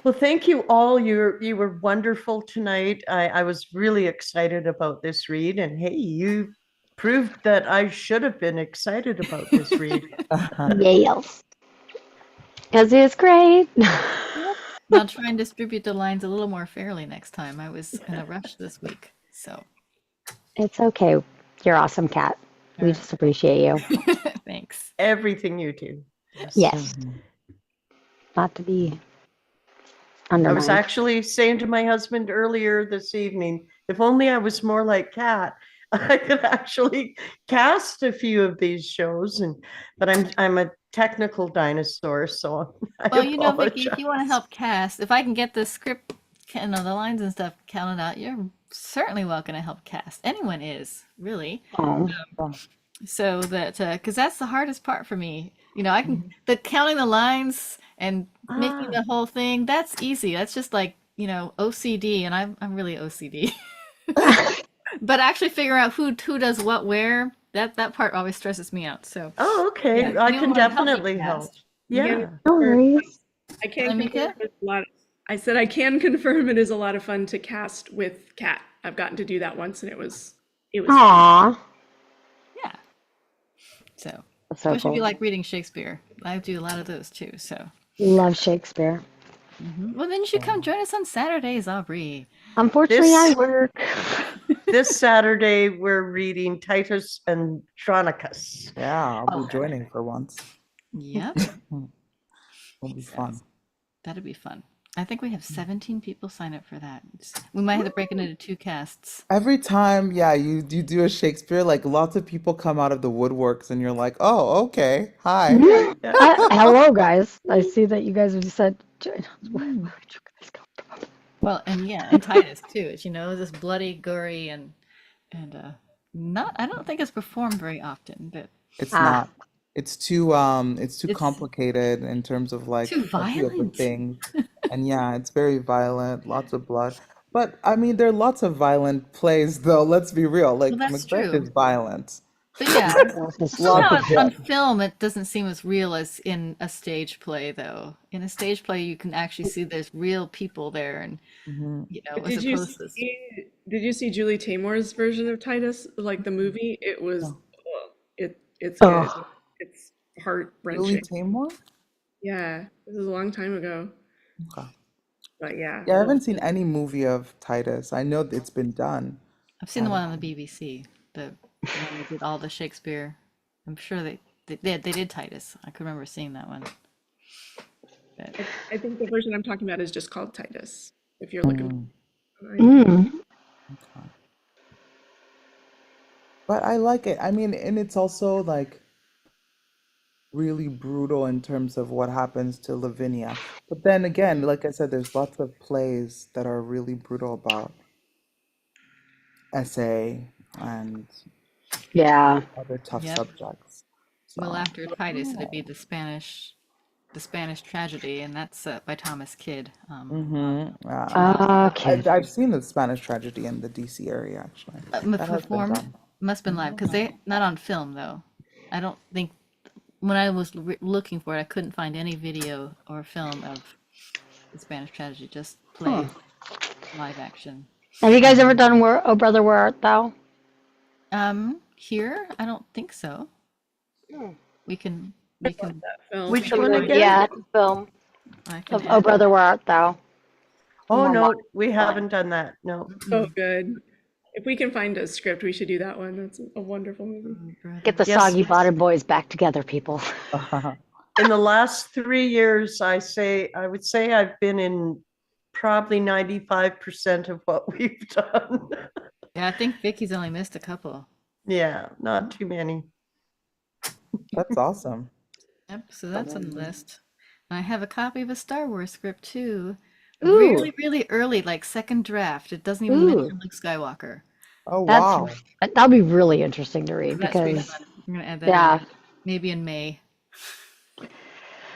Well, thank you all. You were wonderful tonight. I was really excited about this read, and hey, you proved that I should have been excited about this read. Yes. Because it's great. I'll try and distribute the lines a little more fairly next time. I was in a rush this week, so It's okay. You're awesome, Kat. We just appreciate you. thanks. Everything you do. Yes. Not to be I undermined. was actually saying to my husband earlier this evening, if only I was more like Kat, I could actually cast a few of these shows. But I'm a technical dinosaur, so I Well, apologize. Vicky, if you want to help cast, if I can get the script, the lines and stuff counted out, you're certainly welcome to help cast. Anyone is, really. Oh. So that, because that's the hardest part for me. I can, the counting the lines and making the whole thing, that's easy. That's just like, OCD, and I'm really OCD. But actually figuring out who does what where, that part always stresses me out. So Okay. yeah, I you can wanna help me definitely help. cast. Yeah. No worries. I can Amika? confirm it's a lot. I said I can confirm it is a lot of fun to cast with Kat. I've gotten to do that once, and it was fun. Aw. Yeah. So, That's so especially if you cool. like reading Shakespeare. I do a lot of those too. So, Love Shakespeare. well, then you should come join us on Saturdays, Aubrey. Unfortunately, I work. This Saturday, we're reading Titus and Andronicus. Yeah, I'll be joining for once. Yep. It'll be fun. That'd be fun. I think we have 17 people sign up for that. We might have to break it into 2 casts. Every time, yeah, you do a Shakespeare, like lots of people come out of the woodworks and you're like, oh, okay, hi. Yeah. Hello, guys. I see that you guys have said. Where'd you guys go? Well, and Titus too. It's, just bloody, gory, and not. I don't think it's performed very often, but It's Ah. not. It's too It's complicated in terms of like too a few of the violent. things. And yeah, it's very violent, lots of blood. But I mean, there are lots of violent plays though, let's be real. Like Well, that's Macbeth true. is violent. But yeah, Lots somehow of on blood. film it doesn't seem as real as in a stage play, though. In a stage play, you can actually see there's real people there, and Mhm. But as opposed to did you see Julie Taymor's version of Titus, like the movie? It was, No. it's good. Oh. It's Julie heart-wrenching. Taymor? Yeah, this was a long time ago, Okay. but yeah. Yeah, I haven't seen any movie of Titus. I know it's been done. I've seen the one on the BBC, the one that did all the Shakespeare. I'm sure they did Titus. I could remember seeing that one. But I think the version I'm talking about is just called Titus, if you're looking. Mm. But I like it. I mean, and it's also like really brutal in terms of what happens to Lavinia. But then again, like I said, there's lots of plays that are really brutal about SA and Yeah. other tough Yep. subjects. well, So, after Titus, it'd be the Spanish tragedy, and that's by Thomas Kidd. Okay. I've seen the Spanish tragedy in the DC area actually. That has been Performed done. must have been live because they not on film though. I don't think when I was looking for it, I couldn't find any video or film of the Spanish tragedy. Just play live action. Have you guys ever done Oh Brother, Where Art Thou? Here I don't think so. We can Film. Which The one movie, again? yeah, the film I can of add Oh Brother, Where Art Thou? Oh, More no, modern we one. haven't done that. No. So good. If we can find a script, we should do that one. That's a wonderful movie. Get the Yes. Soggy Bottom Boys back together, people. In the last 3 years, I would say I've been in probably 95% of what we've done. Yeah, I think Vicky's only missed a couple. Yeah, not too many. That's awesome. Yep, so that's on the list. And I have a copy of a Star Wars script too. Ooh. Really, really early, like second draft. It doesn't even Ooh. mention Luke Skywalker. Oh wow. That'll be really interesting to read That's pretty because fun. I'm gonna add that yeah. in maybe in May.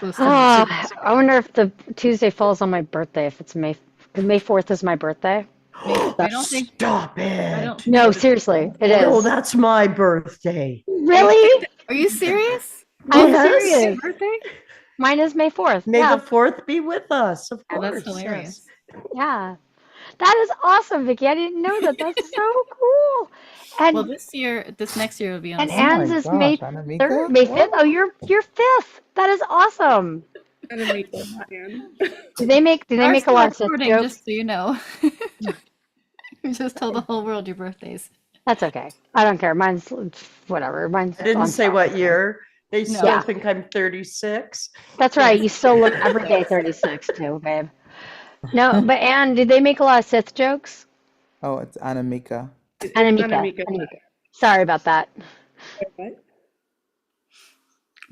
Close to I wonder if the Tuesday falls on my birthday. If it's May 4th is my birthday. I don't think Stop I it. don't No, seriously, it is. No, that's my birthday. Really? Are you serious? I'm Yes. serious. Birthday? Mine is May 4th. May yeah. the 4th be with us, of Oh, course. that's hilarious. Yeah. That is awesome, Vicky. I didn't know that. That's so cool. And Well, this next year will be on and a Oh Anne's my is May gosh, 3rd, Anamika? May 5th. Oh, you're 5th. That is awesome. And a make that happen. Do they make We're a still lot of Sith recording, jokes? just so you know. We just told the whole world your birthdays. That's okay. I don't care. Mine's whatever. Mine's I didn't on say top. what year. They still Yeah. think I'm 36. That's right. You still look every day 36 too, babe. No, but Anne, did they make a lot of Sith jokes? Oh, it's Anamika. Anamika. Anamika. Anamika. Sorry about that. What?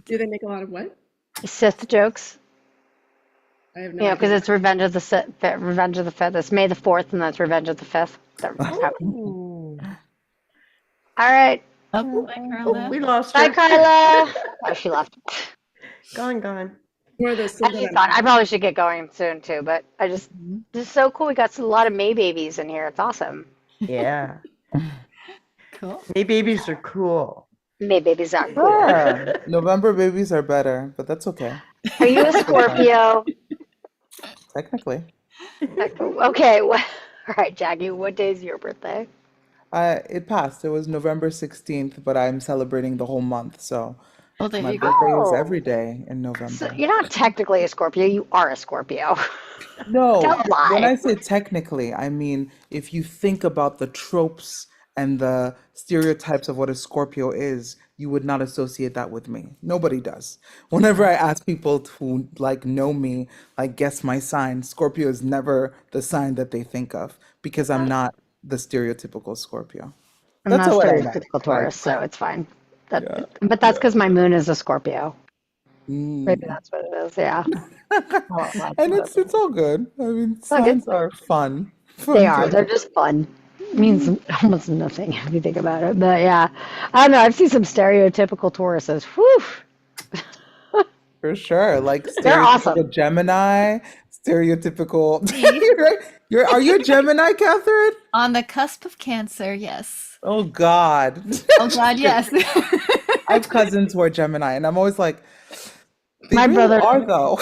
Do they make a lot of what? Sith jokes. I have no Yeah, idea. because it's Revenge of the Sith. Revenge of the Fifth. It's May the 4th, and that's Revenge of the 5th. Ooh. All right. Oh, bye, Oh, Carla. we lost Bye, her. Carla. Oh, she left. Gone. More of the She's single gone. I probably should get going soon too, but this is so cool. We got a lot of May babies in here. It's awesome. Yeah. Cool. May babies are cool. May babies are cool. Yeah. November babies are better, but that's okay. Are you a Scorpio? Technically. Okay. All right, Jackie. What day is your birthday? It passed. It was November 16th, but I'm celebrating the whole month, so Well, there my you go. birthday is Oh. every day in So November. you're not technically a Scorpio. You are a Scorpio. No, Don't lie. when I say technically, I mean if you think about the tropes and the stereotypes of what a Scorpio is, you would not associate that with me. Nobody does. Whenever I ask people who like know me, like guess my sign, Scorpio is never the sign that they think of because I'm not the stereotypical Scorpio. I'm That's not what I meant. stereotypical Like, Taurus, so it's fine. yeah, But that's yeah. because my moon is a Scorpio. Maybe Mm. that's what it is. Yeah. Well, that's And what it it's is. all good. I mean, It's all good. signs are fun. They Fun are. to They're just fun. It means almost nothing if you think about it. But yeah, I don't know. I've seen some stereotypical Tauruses. Whew. for sure. Like They're awesome. stereotypical Gemini, stereotypical Me. right? Are you a Gemini, Catherine? On the cusp of Cancer, yes. Oh God. Oh God, yes. I have cousins who are Gemini, and I'm always like, they My really brother, are though.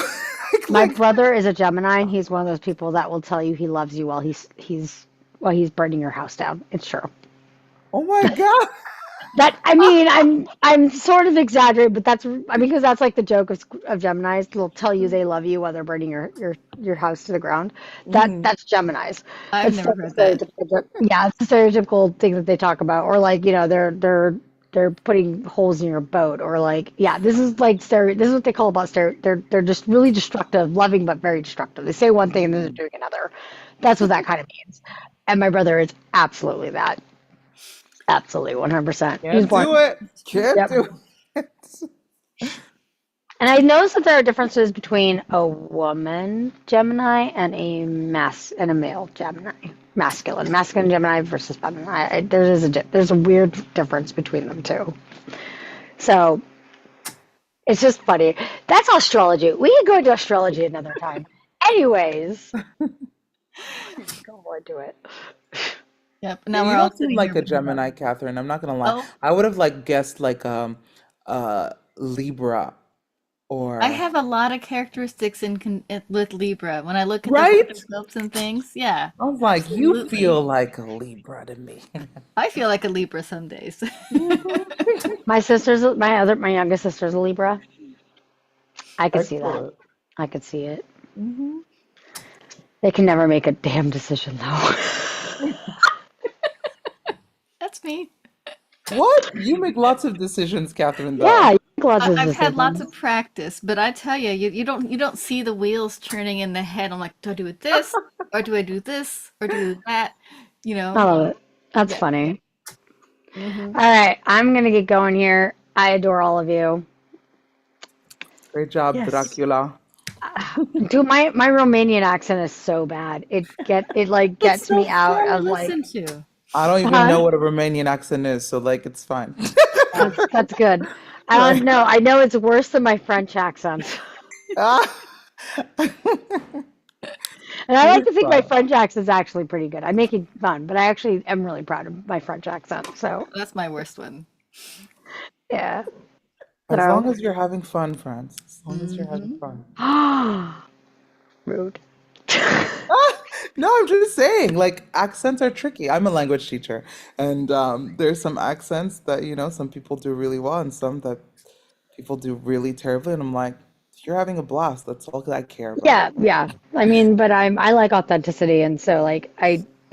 my Like, brother is a Gemini, and he's one of those people that will tell you he loves you while he's burning your house down. It's true. oh my God. That I mean, I'm sort of exaggerating, but that's I mean, because that's like the joke of Geminis. They'll tell you they love you while they're burning your house to the ground. Mhm. That's Geminis. I've It's never like a heard that. yeah, it's a stereotypical thing that they talk about, or like they're putting holes in your boat, or like yeah, this is like This is what they call about stereo. They're just really destructive, loving but very destructive. They say one thing and then they're doing another. That's what that kind of means. And my brother is absolutely that. Absolutely, 100%. He was Can't born. do it. Can't Yep. do it. And I noticed that there are differences between a woman Gemini and a male Gemini, masculine Gemini versus feminine. There's a weird difference between them too. So it's just funny. That's astrology. We can go into astrology another time. Anyways, go more into it. Yep. Yeah, Now you we're all don't seem sitting like here a with Gemini, Catherine. I'm not gonna lie. oh, I would have like guessed like Libra I or have a lot of characteristics with Libra. When I look at their right? horoscopes and things, yeah, I was like, you absolutely. feel like a Libra to me. I feel like a Libra some days. My youngest sister's a Libra. I could see that. Excellent. I could see it. Hmm. They can never make a damn decision though. That's me. What? You make lots of decisions, Catherine, Yeah, though. you make lots of I've had lots of decisions. practice, but I tell you, you don't see the wheels turning in the head. I'm like, do I do it this, or do I do this, or do that? You I know? love it. That's Yeah. funny. Hmm. All right, I'm gonna get going here. I adore all of you. Great job, Yes. Dracula. Dude, my Romanian accent is so bad. It like It's gets so me out fun to of like, listen to. I don't even huh? know what a Romanian accent is, so like it's fine. That's good. I don't Like, know. I know it's worse than my French accent. ah. And I like You're to think my fine. French accent is actually pretty good. I make it fun, but I actually am really proud of my French accent. So, That's my worst one. yeah. As long So, as you're having fun, France. As long as you're having Hmm. fun. rude. Ah, no, I'm just saying, like accents are tricky. I'm a language teacher, and there's some accents that, some people do really well and some that people do really terribly. And I'm like, you're having a blast. That's all I care about. Yeah, yeah. I mean, but I like authenticity, and so like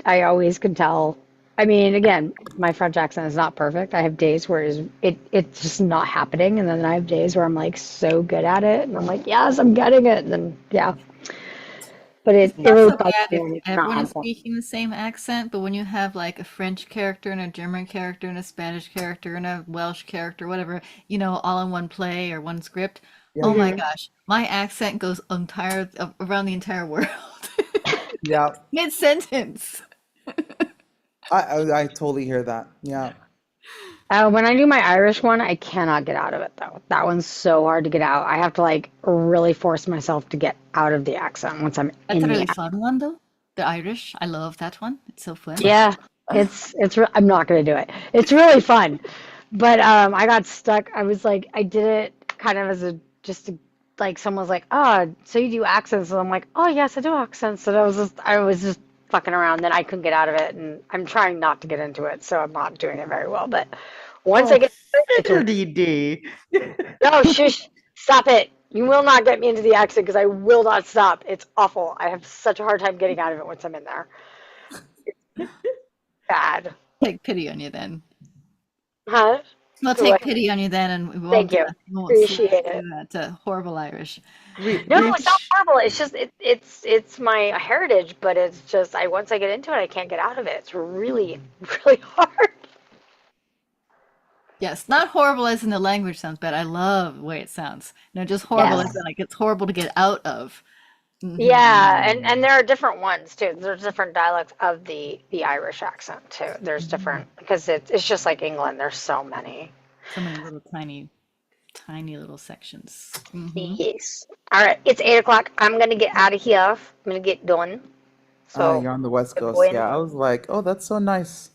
I always can tell. I mean, again, my French accent is not perfect. I have days where it's just not happening, and then I have days where I'm like so good at it, and I'm like, yes, I'm getting it, and then yeah. But It's it not really so bugs bad me if when it's not everyone on is point. speaking the same accent, but when you have like a French character and a German character and a Spanish character and a Welsh character, whatever, all in one play or one script, Yeah, oh my Hmm. gosh, my accent goes around the entire world yeah. mid-sentence. I totally hear that. Yeah. When I do my Irish one, I cannot get out of it though. That one's so hard to get out. I have to like really force myself to get out of the accent once I'm That's a in the really accent. fun one though. The Irish, I love that one. It's so fun. Yeah, I'm not gonna do it. It's really fun, but I got stuck. I was like, I did it kind of as a just to, like someone was like, oh, so you do accents, and I'm like, oh yes, I do accents. And I was just fucking around. Then I couldn't get out of it, and I'm trying not to get into it, so I'm not doing it very well. But once I Oh, get into it, it's a fiddly dee. no shush, stop it. You will not get me into the accent because I will not stop. It's awful. I have such a hard time getting out of it once I'm in there. Bad. Take pity on you then. Huh? We'll Go take ahead. pity on you then, and we Thank won't, you. we won't Appreciate it. do that horrible Irish. No, it's not horrible. It's just it's my heritage, but it's just once I get into it, I can't get out of it. It's really really hard. Yes, not horrible as in the language sounds bad. I love the way it sounds. No, just horrible as Yes. in like it's horrible to get out of. Mhm. Yeah, and there are different ones too. There's different dialects of the Irish accent too. There's different because it's just like England. There's so many. So many little tiny little sections. Mhm. Yes. All right, it's 8 o'clock. I'm gonna get out of here. I'm gonna get done. So You're on the West Coast. bueno. Yeah, I was like, oh, that's so nice.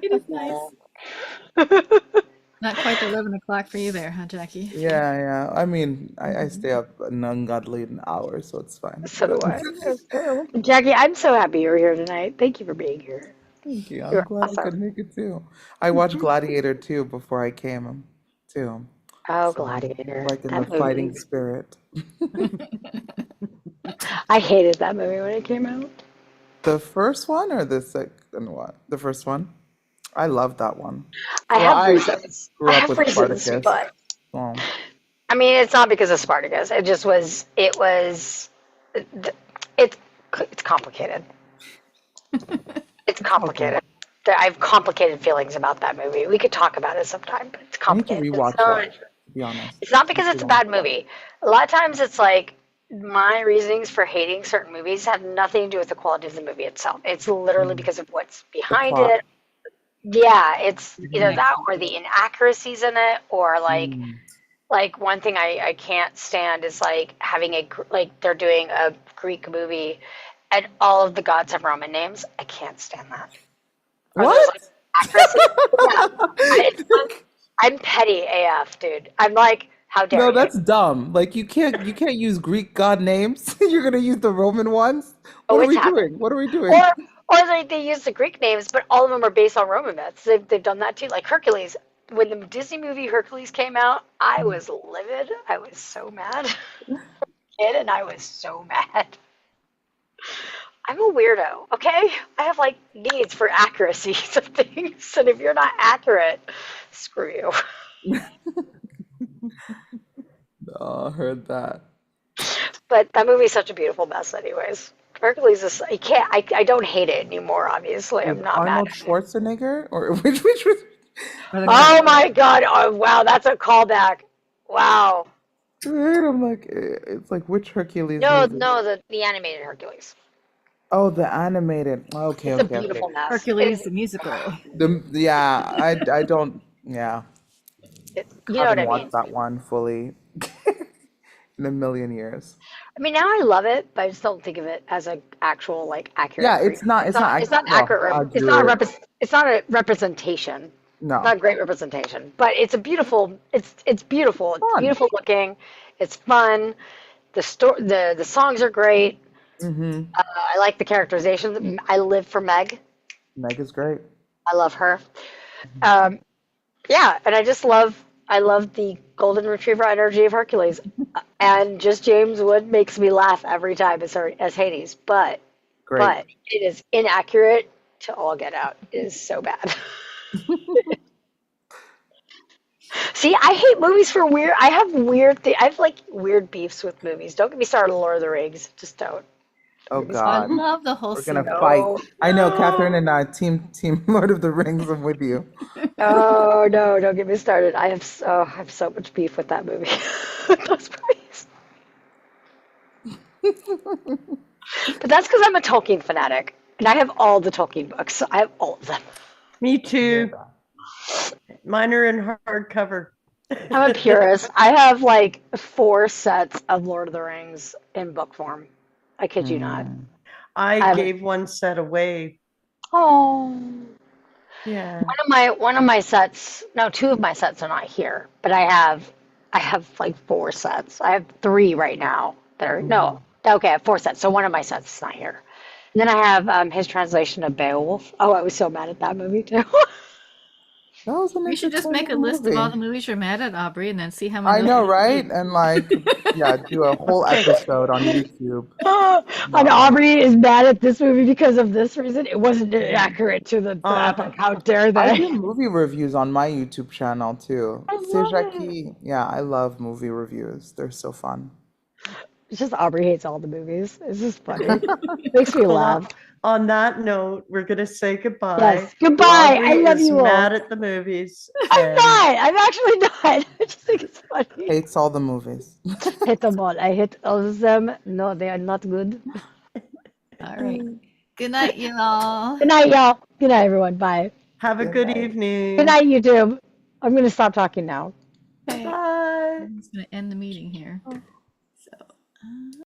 It is nice. Not quite the 11 o'clock for you there, huh, Jackie? Yeah, yeah. I mean, I stay up an ungodly hour, so it's fine. So do I. Jackie, I'm so happy you're here tonight. Thank you for being here. Thank you. I'm You're glad I awesome. could make it too. I watched Gladiator too before I came too. Oh, So, Gladiator. like in That the fighting movie. spirit. I hated that movie when it came out. The first one or the second one? The first one. I love that one. I Well, have I reasons. grew I up have with reasons, Spartacus. but Well, I mean, it's not because of Spartacus. It just was. It was. It's complicated. It's complicated. I have complicated feelings about that movie. We could talk about it sometime, but it's I need to complicated. rewatch that, to be honest. It's not because it's a bad movie. A lot of times it's like my reasonings for hating certain movies have nothing to do with the quality of the movie itself. It's literally because of what's The behind plot. it. Yeah, it's either that or the inaccuracies in it, or like one thing I can't stand is like having like they're doing a Greek movie and all of the gods have Roman names. I can't stand that. Or there's like accuracy. Yeah. I'm petty AF, dude. I'm like, how dare No, you? that's dumb. Like you can't use Greek god names. You're gonna use the Roman ones. Oh, What are it's we happening. doing? What are we doing? Or they use the Greek names, but all of them are based on Roman myths. They've done that too. Like Hercules. When the Disney movie Hercules came out, I was livid. I was so mad. Kid, and I was so mad. I'm a weirdo, okay? I have like needs for accuracies of things, and if you're not accurate, screw you. Oh, I heard that. But that movie's such a beautiful mess, anyways. Hercules is. I can't. I don't hate it anymore. Obviously, I'm With not mad Arnold at it. Schwarzenegger or which was Oh my God! Oh wow, that's a callback. Wow. right? I'm like, it's like which Hercules No, movie? no, the animated Hercules. Oh, the animated. Okay, It's a okay, okay. beautiful mess. Hercules the musical. Yeah, I don't. Yeah, You know what haven't I mean? watched that one fully in a million years. I mean, now I love it, but I just don't think of it as an actual like accurate. Yeah, it's not. It's not. It's not Well, accurate. It's not accurate. it's not a representation. It's No, not a great representation, but it's a beautiful. It's beautiful. It's fun. beautiful looking. It's fun. The songs are great. Mm-hmm. I like the characterization. I live for Meg. Meg is great. I love her. Yeah, and I love the golden retriever energy of Hercules, and just James Wood makes me laugh every time as Hades. But Great. it is inaccurate to all get out. It is so bad. See, I hate movies for weird. I have like weird beefs with movies. Don't get me started on Lord of the Rings. Just don't. Oh I God, love the whole we're gonna series. fight. No, I know, Catherine and I, team Lord of the Rings. I'm with you. oh no, don't get me started. I have so much beef with that movie. Those movies. But that's because I'm a Tolkien fanatic, and I have all the Tolkien books. I have all of them. Me too. Mine are in hardcover. I'm a purist. I have like 4 sets of Lord of the Rings in book form. I kid you not. I gave one set away. Oh. Yeah. One of my sets, no, 2 of my sets are not here, but I have like 4 sets. I have 3 right now that are no. Okay, I have 4 sets. So one of my sets is not here. And then I have his translation of Beowulf. Oh, I was so mad at that movie too. That was an We should just make a entertaining list of all the movie. movies you're mad at, Aubrey, and then see how I many. know, right? And like Yeah, do a whole Okay. episode on YouTube. And Aubrey is mad at this movie because of this reason. It wasn't accurate to the like, how dare I they? do movie reviews on my YouTube channel too. I C'est love it. Jackie. Yeah, I love movie reviews. They're so fun. It's just Aubrey hates all the movies. It's just funny. Makes me Well, laugh. on that note, we're going to say goodbye. Yes. Goodbye. I Aubrey love is you all. mad at the movies. I'm and not. I'm actually not. I just think it's funny. Hates all the movies. Hate them all. I hate all of them. No, they are not good. All right. Good night, you all. Good night, y'all. Good night, everyone. Bye. Have a Good good night. evening. Good night, YouTube. I'm going to stop talking now. Okay. Bye. I'm just going to end the meeting here. So.